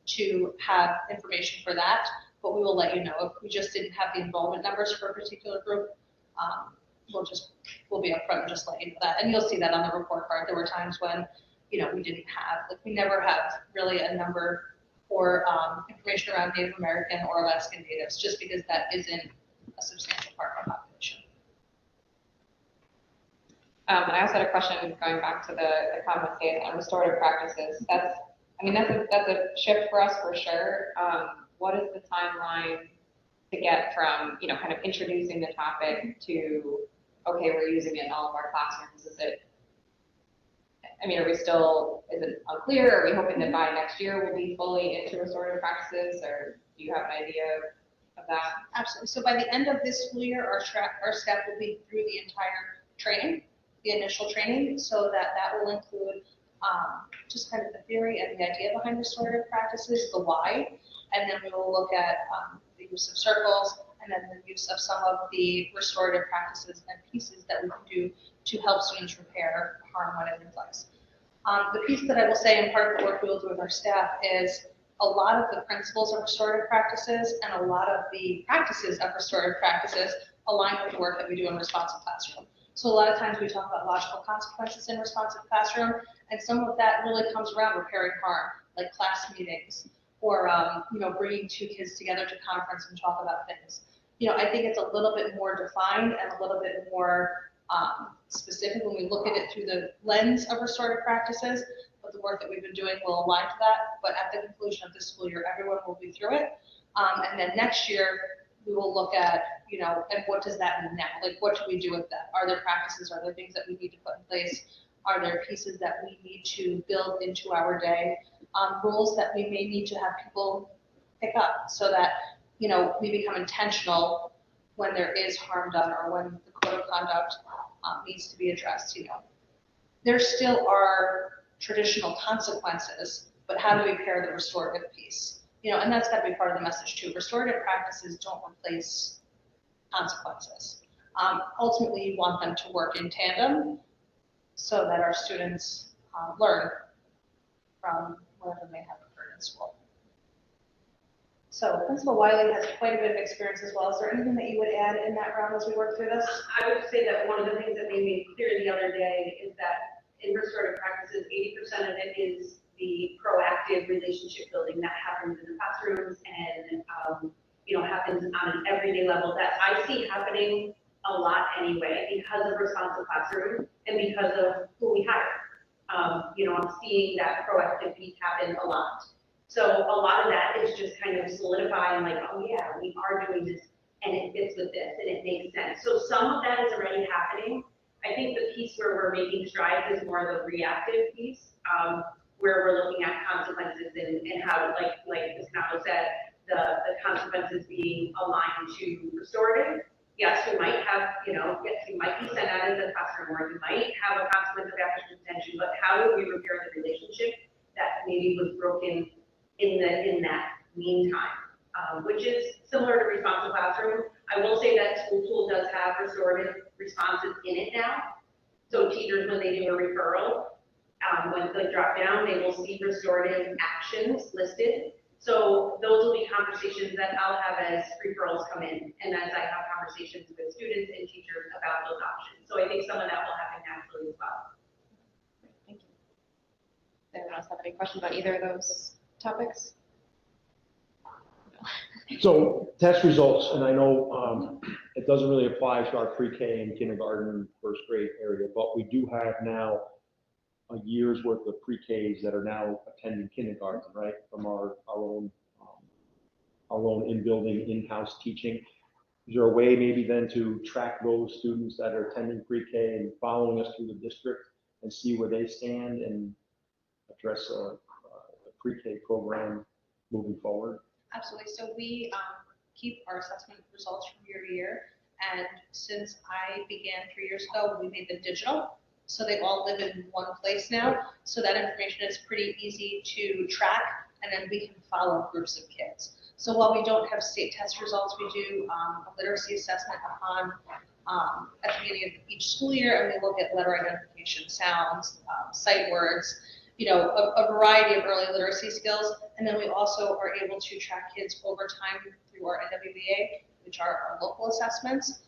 to have information for that. But we will let you know. If we just didn't have the enrollment numbers for a particular group, we'll be upfront and just let you know that. And you'll see that on the report card. There were times when, we didn't have, we never have really a number or information around Native American or Alaskan Natives, just because that isn't a substantial part of our population. I also had a question going back to the competency and restorative practices. That's a shift for us for sure. What is the timeline to get from, kind of introducing the topic to, okay, we're using it in all of our classrooms? Is it unclear? Are we hoping that by next year we'll be fully into restorative practices, or do you have an idea of that? Absolutely. So by the end of this school year, our staff will be through the entire training, the initial training, so that will include just kind of the theory and the idea behind restorative practices, the why, and then we will look at the use of circles, and then the use of some of the restorative practices and pieces that we can do to help students repair harm when it inflicts. The piece that I will say, and part of the work we will do with our staff, is a lot of the principles of restorative practices and a lot of the practices of restorative practices align with the work that we do in responsive classroom. So a lot of times we talk about logical consequences in responsive classroom, and some of that really comes around repairing harm, like class meetings, or bringing two kids together to conference and talk about things. I think it's a little bit more defined and a little bit more specific when we look at it through the lens of restorative practices, but the work that we've been doing will align to that. But at the conclusion of this school year, everyone will be through it. And then next year, we will look at, and what does that mean now? Like, what do we do with that? Are there practices? Are there things that we need to put in place? Are there pieces that we need to build into our day? Rules that we may need to have people pick up so that, we become intentional when there is harm done or when the code of conduct needs to be addressed. There still are traditional consequences, but how do we pair the restorative piece? And that's got to be part of the message too. Restorative practices don't replace consequences. Ultimately, you want them to work in tandem so that our students learn from whatever may have occurred in school. So Principal Wiley has quite a bit of experience as well. Is there anything that you would add in that realm as we work through this? I would say that one of the things that made me clear the other day is that in restorative practices, 80% of it is the proactive relationship building that happens in the classrooms and happens on an everyday level that I see happening a lot anyway because of responsive classroom and because of who we hire. I'm seeing that proactive piece happen a lot. So a lot of that is just kind of solidifying like, oh yeah, we are doing this and it fits with this, and it makes sense. So some of that is already happening. I think the piece where we're making strides is more the reactive piece, where we're looking at consequences and how, like Ms. Cano said, the consequences being aligned to restorative. Yes, we might have, yes, you might be sent out of the classroom, or you might have a consequence of after suspension, but how do we repair the relationship that maybe was broken in that meantime? Which is similar to responsive classroom. I will say that school tool does have restorative responses in it now. So teachers, when they do a referral, when they drop down, they will see restorative actions listed. So those will be conversations that I'll have as referrals come in, and as I have conversations with students and teachers about those options. So I think some of that will happen naturally as well. Thank you. Does anyone else have any questions about either of those topics? So test results, and I know it doesn't really apply to our pre-K and kindergarten, first grade area, but we do have now a year's worth of pre-Ks that are now attending kindergarten, right? From our own in-building, in-house teaching. Is there a way maybe then to track those students that are attending pre-K and following us through the district and see where they stand and address a pre-K program moving forward? Absolutely. So we keep our assessment results from year to year. And since I began 3 years ago, we made them digital. So they all live in one place now. So that information is pretty easy to track, and then we can follow groups of kids. So while we don't have state test results, we do a literacy assessment at the beginning of each school year, and we look at letter identification, sounds, sight words, a variety of early literacy skills. And then we also are able to track kids over time through our NWBA, which are our local assessments.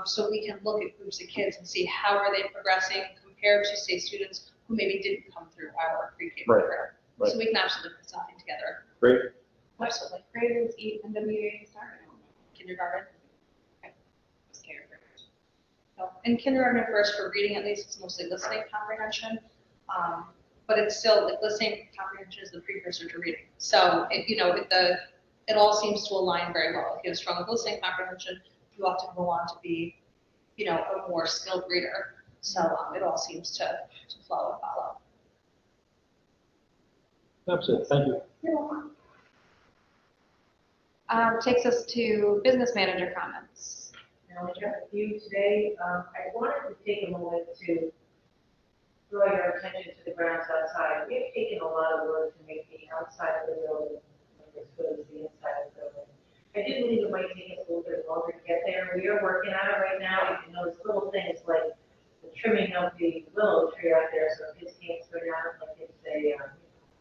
So we can look at groups of kids and see how are they progressing compared to, say, students who maybe didn't come through our pre-K program. Right. So we can absolutely put something together. Great. Absolutely. Grades NWA starting Kindergarten. Okay. Just care for it. So in kindergarten, first for reading, at least it's mostly listening comprehension. But it's still like listening comprehension is the precursor to reading. So it all seems to align very well. If you have strong listening comprehension, you often go on to be, a more skilled reader. So it all seems to flow and follow. That's it. Thank you. You're welcome. Takes us to business manager comments. Now, we have a few today. I wanted to take a moment to draw your attention to the grounds outside. We have taken a lot of work to make the outside of the building look as good as the inside of the building. I do believe it might take us a little bit longer to get there. We are working on it right now. You can notice little things like the trimming of the willow tree out there so kids can't swing out like it's a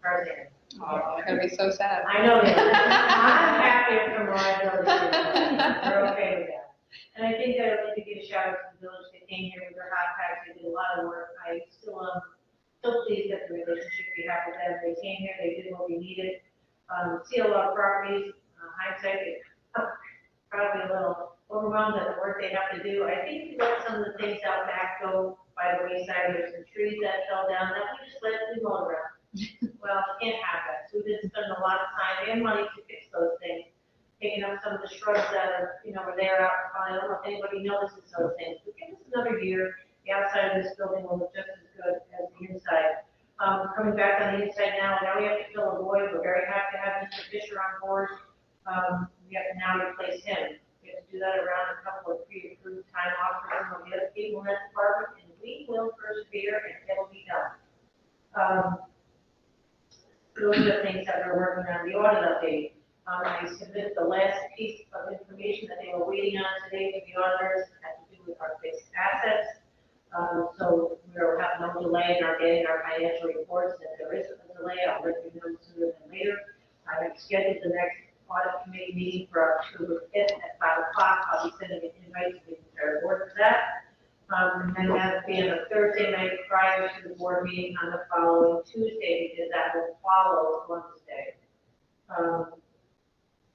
Tarzan. Oh, it's gonna be so sad. I know that. I'm happy from liability. We're okay with that. And I think that I'd like to give a shout out to the village that came here with their hot packs. They did a lot of work. I still pleased at the relationship we have with them. They came here, they did what we needed. See a lot of properties, hindsight, probably a little overwhelmed at the work they have to do. I think we let some of the things out back go by the wayside. There's some trees that fell down that we just let it move around. Well, it can't have that. So we didn't spend a lot of time and money to fix those things. Taking up some of the shrubs that are, were there out front. I don't know if anybody notices those things. But give us another year. The outside of this building will look just as good as the inside. Coming back on the inside now we have to fill a void. We're very happy to have Mr. Fisher on board. We have to now replace him. We have to do that around a couple of pre-approved time off for some of the other people in that department, and we will persevere and it'll be done. Those are the things that we're working on. The audit update. I submitted the last piece of information that they were waiting on today to the auditors. It had to do with our fixed assets. So we'll have no delay in our getting our financial reports. If there is a delay, I'll let you know sooner than later. I have scheduled the next audit committee meeting for October 5th at 5 o'clock. I'll be sending an invite to the entire board for that. And that'll be on a Thursday night prior to the board meeting on the following Tuesday, because that will follow Wednesday.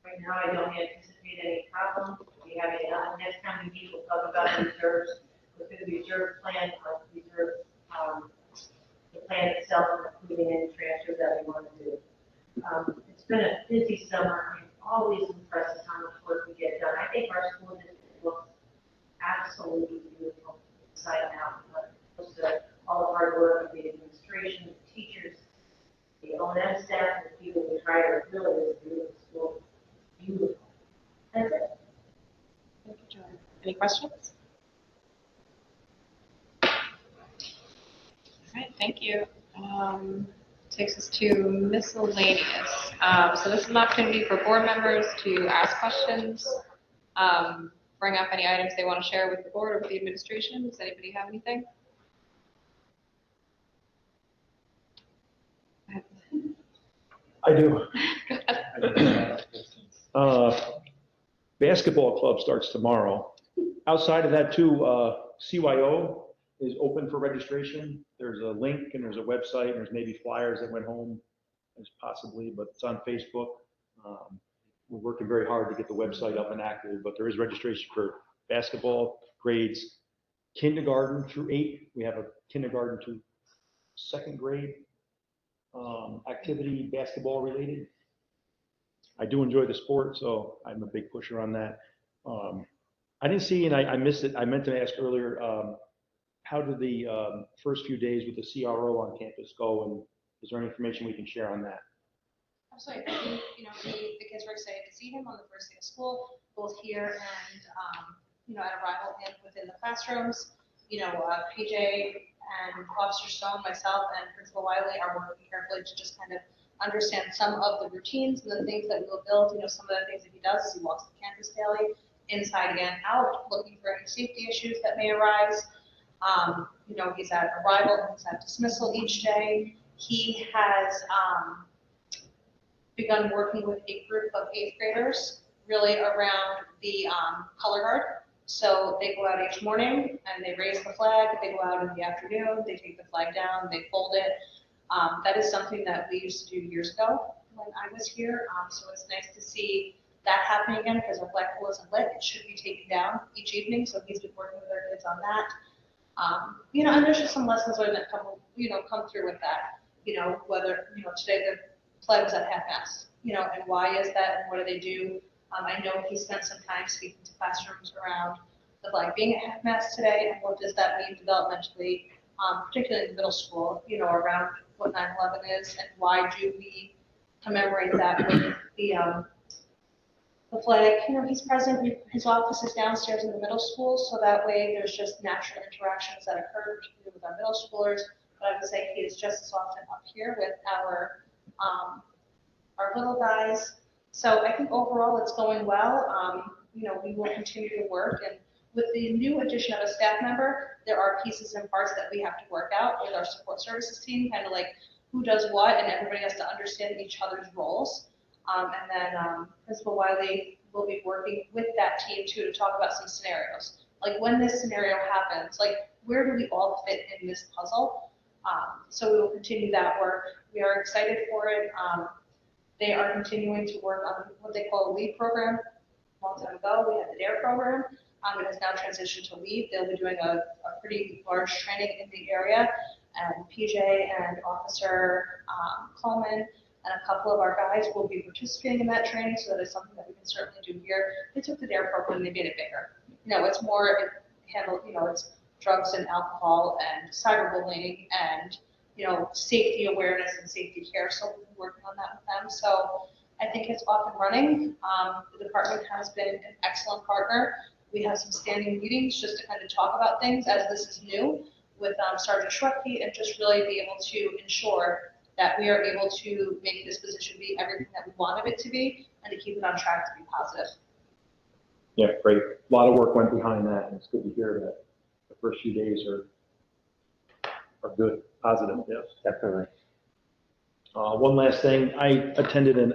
Right now, I don't anticipate any problems. We have next time we meet, we'll talk about the reserves, the reserve plan, the plan itself, including any transfers that we want to do. It's been a busy summer. always impressed with how much work we get done. I think our school district looks absolutely beautiful inside and out. But just all the hard work of the administration, the teachers, the O&M staff, the people who try to really is a beautiful school. Beautiful. That's it. Thank you, Joy. Any questions? All right, thank you. Takes us to miscellaneous. So this is an opportunity for board members to ask questions, bring up any items they want to share with the board or with the administration. Does anybody have anything? I do. Go ahead. Basketball club starts tomorrow. Outside of that too, CYO is open for registration. There's a link and there's a website and there's maybe flyers that went home as possibly, but it's on Facebook. We're working very hard to get the website up and active, but there is registration for basketball grades kindergarten through 8. We have a kindergarten to 2nd grade activity, basketball related. I do enjoy the sport, so I'm a big pusher on that. I didn't see, and I missed it, I meant to ask earlier, how did the first few days with the CRO on campus go, and is there any information we can share on that? Absolutely. I think, the kids were excited to see him on the first day of school, both here and, at arrival and within the classrooms. PJ and Officer Stone, myself, and Principal Wiley are working carefully to just kind of understand some of the routines and the things that we will build. Some of the things that he does is he walks the campus daily, inside again, out, looking for any safety issues that may arise. He's at arrival and he's at dismissal each day. He has begun working with a group of 8th graders really around the color guard. So they go out each morning and they raise the flag. They go out in the afternoon, they take the flag down, they fold it. That is something that we used to do years ago when I was here. So it's nice to see that happening again because our flagpole isn't lit. It should be taken down each evening. So he's been working with our kids on that. And there's just some lessons learned that come through with that. Whether, today the flag was at half-mast, and why is that and what do they do? I know he spent some time speaking to classrooms around the flag being at half-mast today and what does that mean developmentally, particularly in middle school, around what 9/11 is and why do we commemorate that with the flag. He's present, his office is downstairs in the middle school, so that way there's just natural interactions that occur with our middle schoolers. But I would say he is just as often up here with our little guys. So I think overall it's going well. We will continue to work, and with the new addition of a staff member, there are pieces and parts that we have to work out with our support services team, kind of like who does what, and everybody has to understand each other's roles. And then Principal Wiley will be working with that team too to talk about some scenarios. Like when this scenario happens, like where do we all fit in this puzzle? So we will continue that work. We are excited for it. They are continuing to work on what they call a LEAD program. A long time ago, we had the DARE program. It has now transitioned to LEAD. They'll be doing a pretty large training in the area. And PJ and Officer Coleman and a couple of our guys will be participating in that training, so that is something that we can certainly do here. They took the DARE program and they made it bigger. It's more handled, it's drugs and alcohol and cyberbullying and, safety awareness and safety care. So we've been working on that with them. So I think it's off and running. The department has been an excellent partner. We have some standing meetings just to kind of talk about things as this is new with Sergeant Schwecke and just really be able to ensure that we are able to make this position be everything that we wanted it to be and to keep it on track to be positive. Yeah, great. A lot of work went behind that, and it's good to hear that the first few days are good, positive. Yes, Definitely. One last thing, I attended an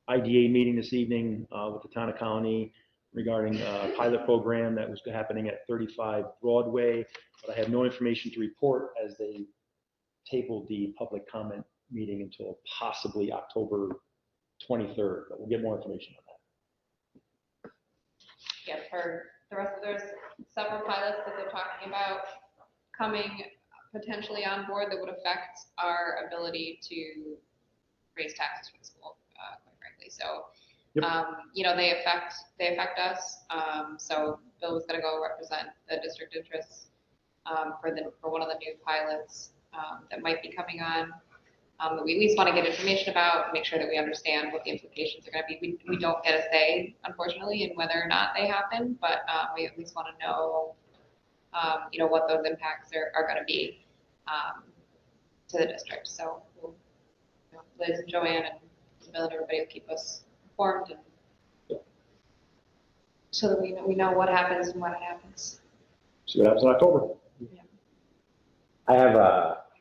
IDA meeting this evening with the town of Colony regarding a pilot program that was happening at 35 Broadway, but I have no information to report as they tabled the public comment meeting until possibly October 23rd, but we'll get more information on that. Yeah, for the rest of, there's several pilots that they're talking about coming potentially on board that would affect our ability to raise taxes for the school, quite frankly. obviously. So, Yep. you know, they affect us. So Bill was gonna go represent the district interests, for one of the new pilots, that might be coming on. That we at least want to get information about, make sure that we understand what the implications are going to be. We don't get a say, unfortunately, in whether or not they happen, but we at least want to know, you know, what those impacts are going to be to the district. So we'll, you know, Liz and Joanne and Bill and everybody will keep us informed, and so that we know what happens and when it happens. See what happens in October.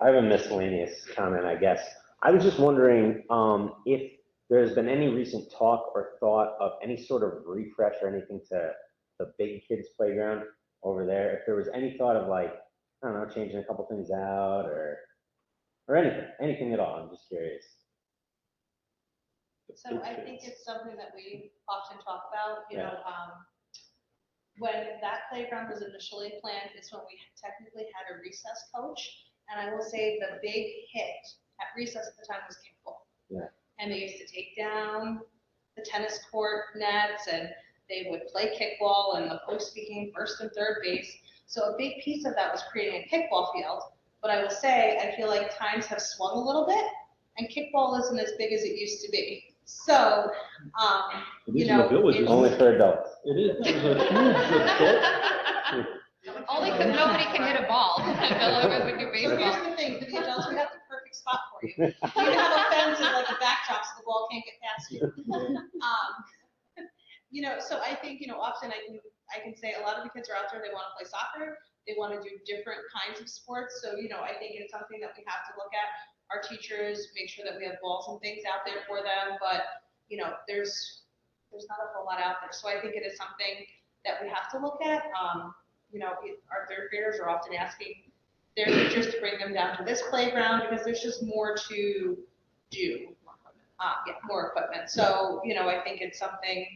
I have a miscellaneous comment, I guess. I was just wondering if there's been any recent talk or thought of any sort of refresh or anything to the big kids playground over there. If there was any thought of, like, I don't know, changing a couple things out or anything at all. I'm just curious. So I think it's something that we often talk about, you know, when that playground was initially planned, it's when we technically had a recess coach. And I will say the big hit at recess at the time was kickball. Yeah. And they used to take down the tennis court nets and they would play kickball and the post became first and third base. So a big piece of that was creating a kickball field. But I will say, I feel like times have swung a little bit and kickball isn't as big as it used to be. So, It you is in the know, village. it's- Only for adults. It is, there's a huge court. Only because nobody can hit a ball. Bill always would do So baseball. here's the thing, for the adults, we have the perfect spot for you. You can have a fence and like a backdrop so the ball can't get past you. You know, so I think, you know, often I can say a lot of the kids are out there, they want to play soccer, they want to do different kinds of sports. So, you know, I think it's something that we have to look at. Our teachers, make sure that we have balls and things out there for them, but, you know, there's not a whole lot out there. So I think it is something that we have to look at. You know, our third graders are often asking their teachers to bring them down to this playground because there's just more to do. Yeah, more equipment. So, you know, I think it's something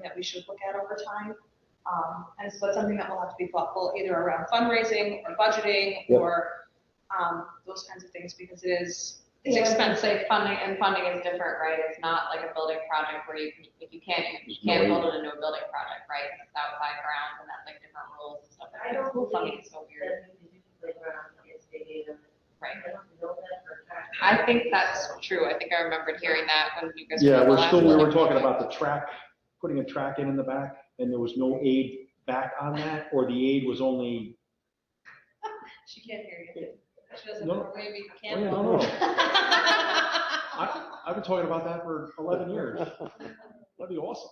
that we should look at over time. And so it's something that we'll have to be thoughtful either around fundraising or budgeting or those kinds of things because it's expensive. Funding is different, right? It's not like a building project where you can't hold it into a building project, right? It's outside grounds and that's like different rules and stuff. I don't Funding believe is so weird. that you can playground is big enough. Right. I don't know that for a fact. I think that's true. I think I remembered hearing that when you guys. Yeah, were we were talking about the track, putting a track in the back, and there was no aid back on that, or the aid was only. She can't hear you. She doesn't No. know, maybe you Oh, can't. yeah, no. I've been talking about that for 11 years. That'd be awesome.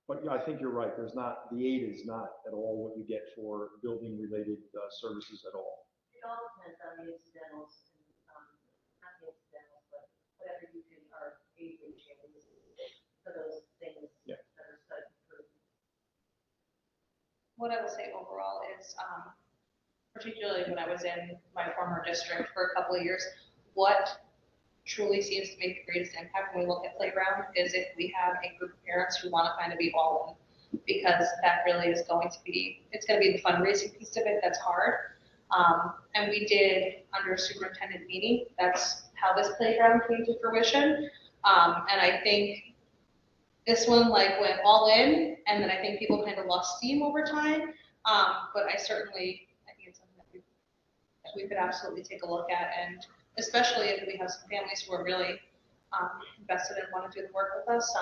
But yeah, I think you're right. The aid is not at all what you get for building related services at all. It all depends on the incidentals, not the incidentals, but whatever you can, are aid changes for those things Yeah. that are such improvements. What I will say overall is, particularly when I was in my former district for a couple of years, what truly seems to make the greatest impact when we look at playground is if we have a group of parents who want to kind of be all in, because that really is it's going to be the fundraising piece of it that's hard. And we did under superintendent meeting, that's how this playground came to fruition. And I think this one like went all in, and then I think people kind of lost steam over time. But I think it's something that we could absolutely take a look at, and especially if we have some families who are really invested and want to do the work with us,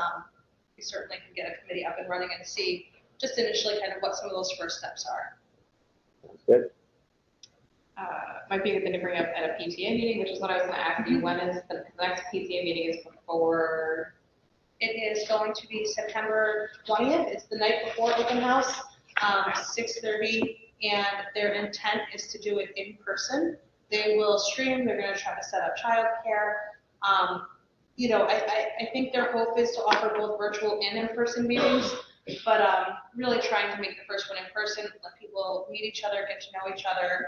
we certainly can get a committee up and running and see just initially kind of what some of those first steps are. Sounds good. Might be a good thing to bring up at a PTA meeting, which is what I was going to ask you. When is the next PTA meeting is before? It is going to be September 20th. It's the night before open house, 6:30, and their intent is to do it in person. They will stream. They're going to try to set up childcare. You know, I think their hope is to offer both virtual and in-person meetings, but really trying to make the first one in person, let people meet each other, get to know each other,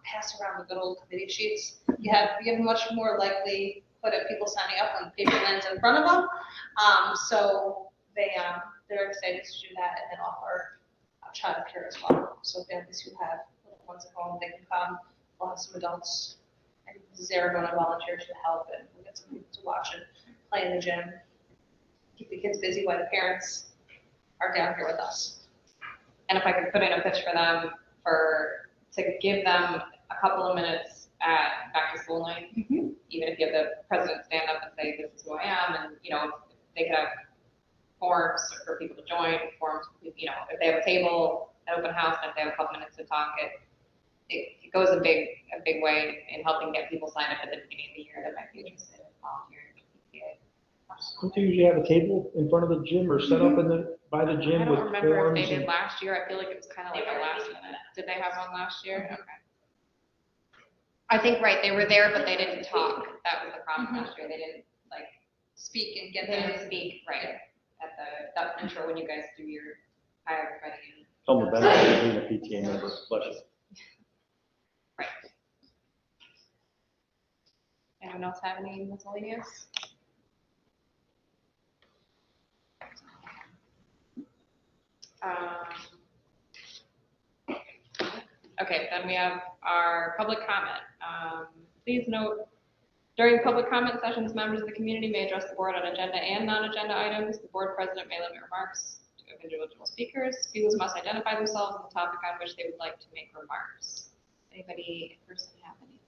pass around the good old committee sheets. You have much more likely put of people signing up when paper lands in front of them. So they're excited to do that and then offer childcare as well. So families who have little ones at home, they can come. We'll have some adults And Arizona volunteers to help, and we get some people to watch and play in the gym. Keep the kids busy while the parents are down here with us. And if I could put in a pitch for them to give them a couple of minutes at back to school night, even if you have the president stand up and say, this is who I am, and, you know, they could have forms for people to join, forms, you know, if they have a table, an open house, and if they have a couple minutes to talk, it goes a big way in helping get people signed up at the beginning of the year that might be interested in volunteering. Don't you usually have a table in front of the gym or set up by the I gym don't with remember if forms? they did and- last year. I feel like it was kind of like a last minute. Did they have one last year? Okay. I think, right, they were there, but they didn't talk. That was the problem last year. They didn't, like, Speak and get they them. didn't speak, right, at that intro when you guys do your hi everybody. Tell them the benefit of being a PTA member. Bless you. Right. Anyone else have any miscellaneous? Okay, then we have our public comment. Please note, during public comment sessions, members of the community may address the board on agenda and non-agenda items. The board president may limit remarks to individual speakers. Speakers must identify themselves and the topic on which they would like to make remarks. Anybody in person have any?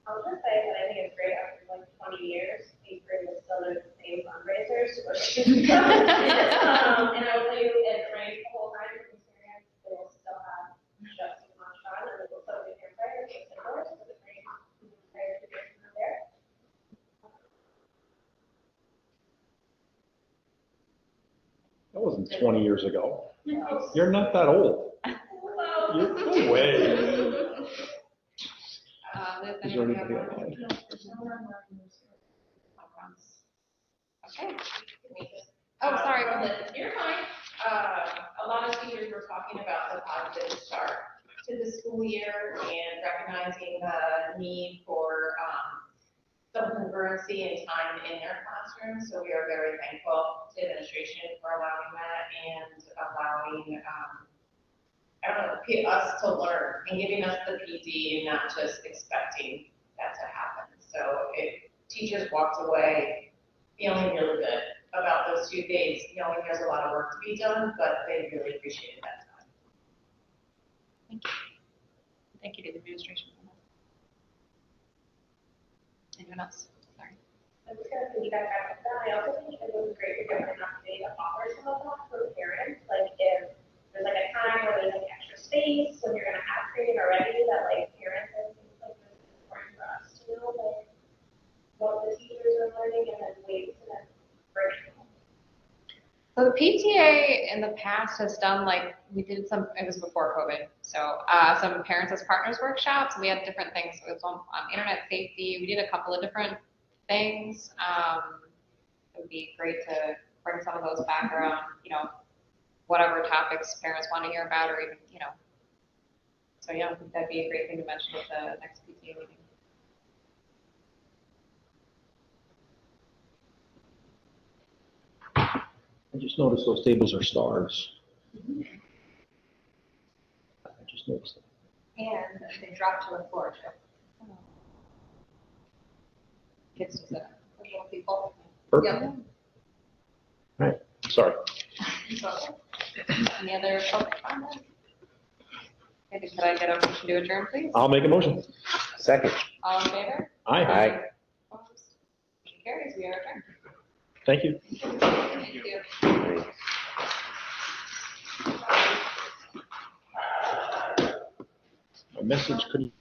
I'll just say that I think it's great after like 20 years, Apron is still doing the same fundraisers. And I will tell you, it rained the whole time from experience, they will still have just as much fun, and they will still be campfires, just indoors, because it rains. There. That wasn't 20 years ago. You're not that old. You're no way. Liz, Is there anybody have anybody one? Okay. Oh, sorry, go ahead. You're fine. A lot of teachers were talking about the positive start to the school year and recognizing the need for some congruency and time in their classrooms. So we are very thankful to administration for allowing that and allowing, us to learn and giving us the PD and not just expecting that to happen. So teachers walked away feeling really good about those 2 days, knowing there's a lot of work to be done, but they really appreciated that time. Thank you. Thank you to the administration. Anyone else? Sorry. I'm just gonna piggyback off of that. I also think it was great for government update to offer some of that for the parents. Like if there's like a time where there's like extra space, when you're gonna have training already, that like parents and things like this is important for us to know like what the teachers are learning and then wait to then bring it home. So the PTA in the past has done like, we did some, it was before COVID, so some parents as partners workshops. We had different things. So it was on internet safety. We did a couple of different things. It would be great to bring some of those back around, you know, whatever topics parents want to hear about, or even, you know. So yeah, I think that'd be a great thing to mention at the next PTA meeting. I just noticed those tables are stars. I just noticed that. And they drop to the floor too. Kids to sit up. Little people. Perfect. Yep. All right, sorry. Any other public comment? Okay, could I get a motion to adjourn, please? I'll make a motion. Second. All in favor? Aye. Aye. Opposed? Motion carries. We are adjourned. Thank you. Thank you. My message couldn't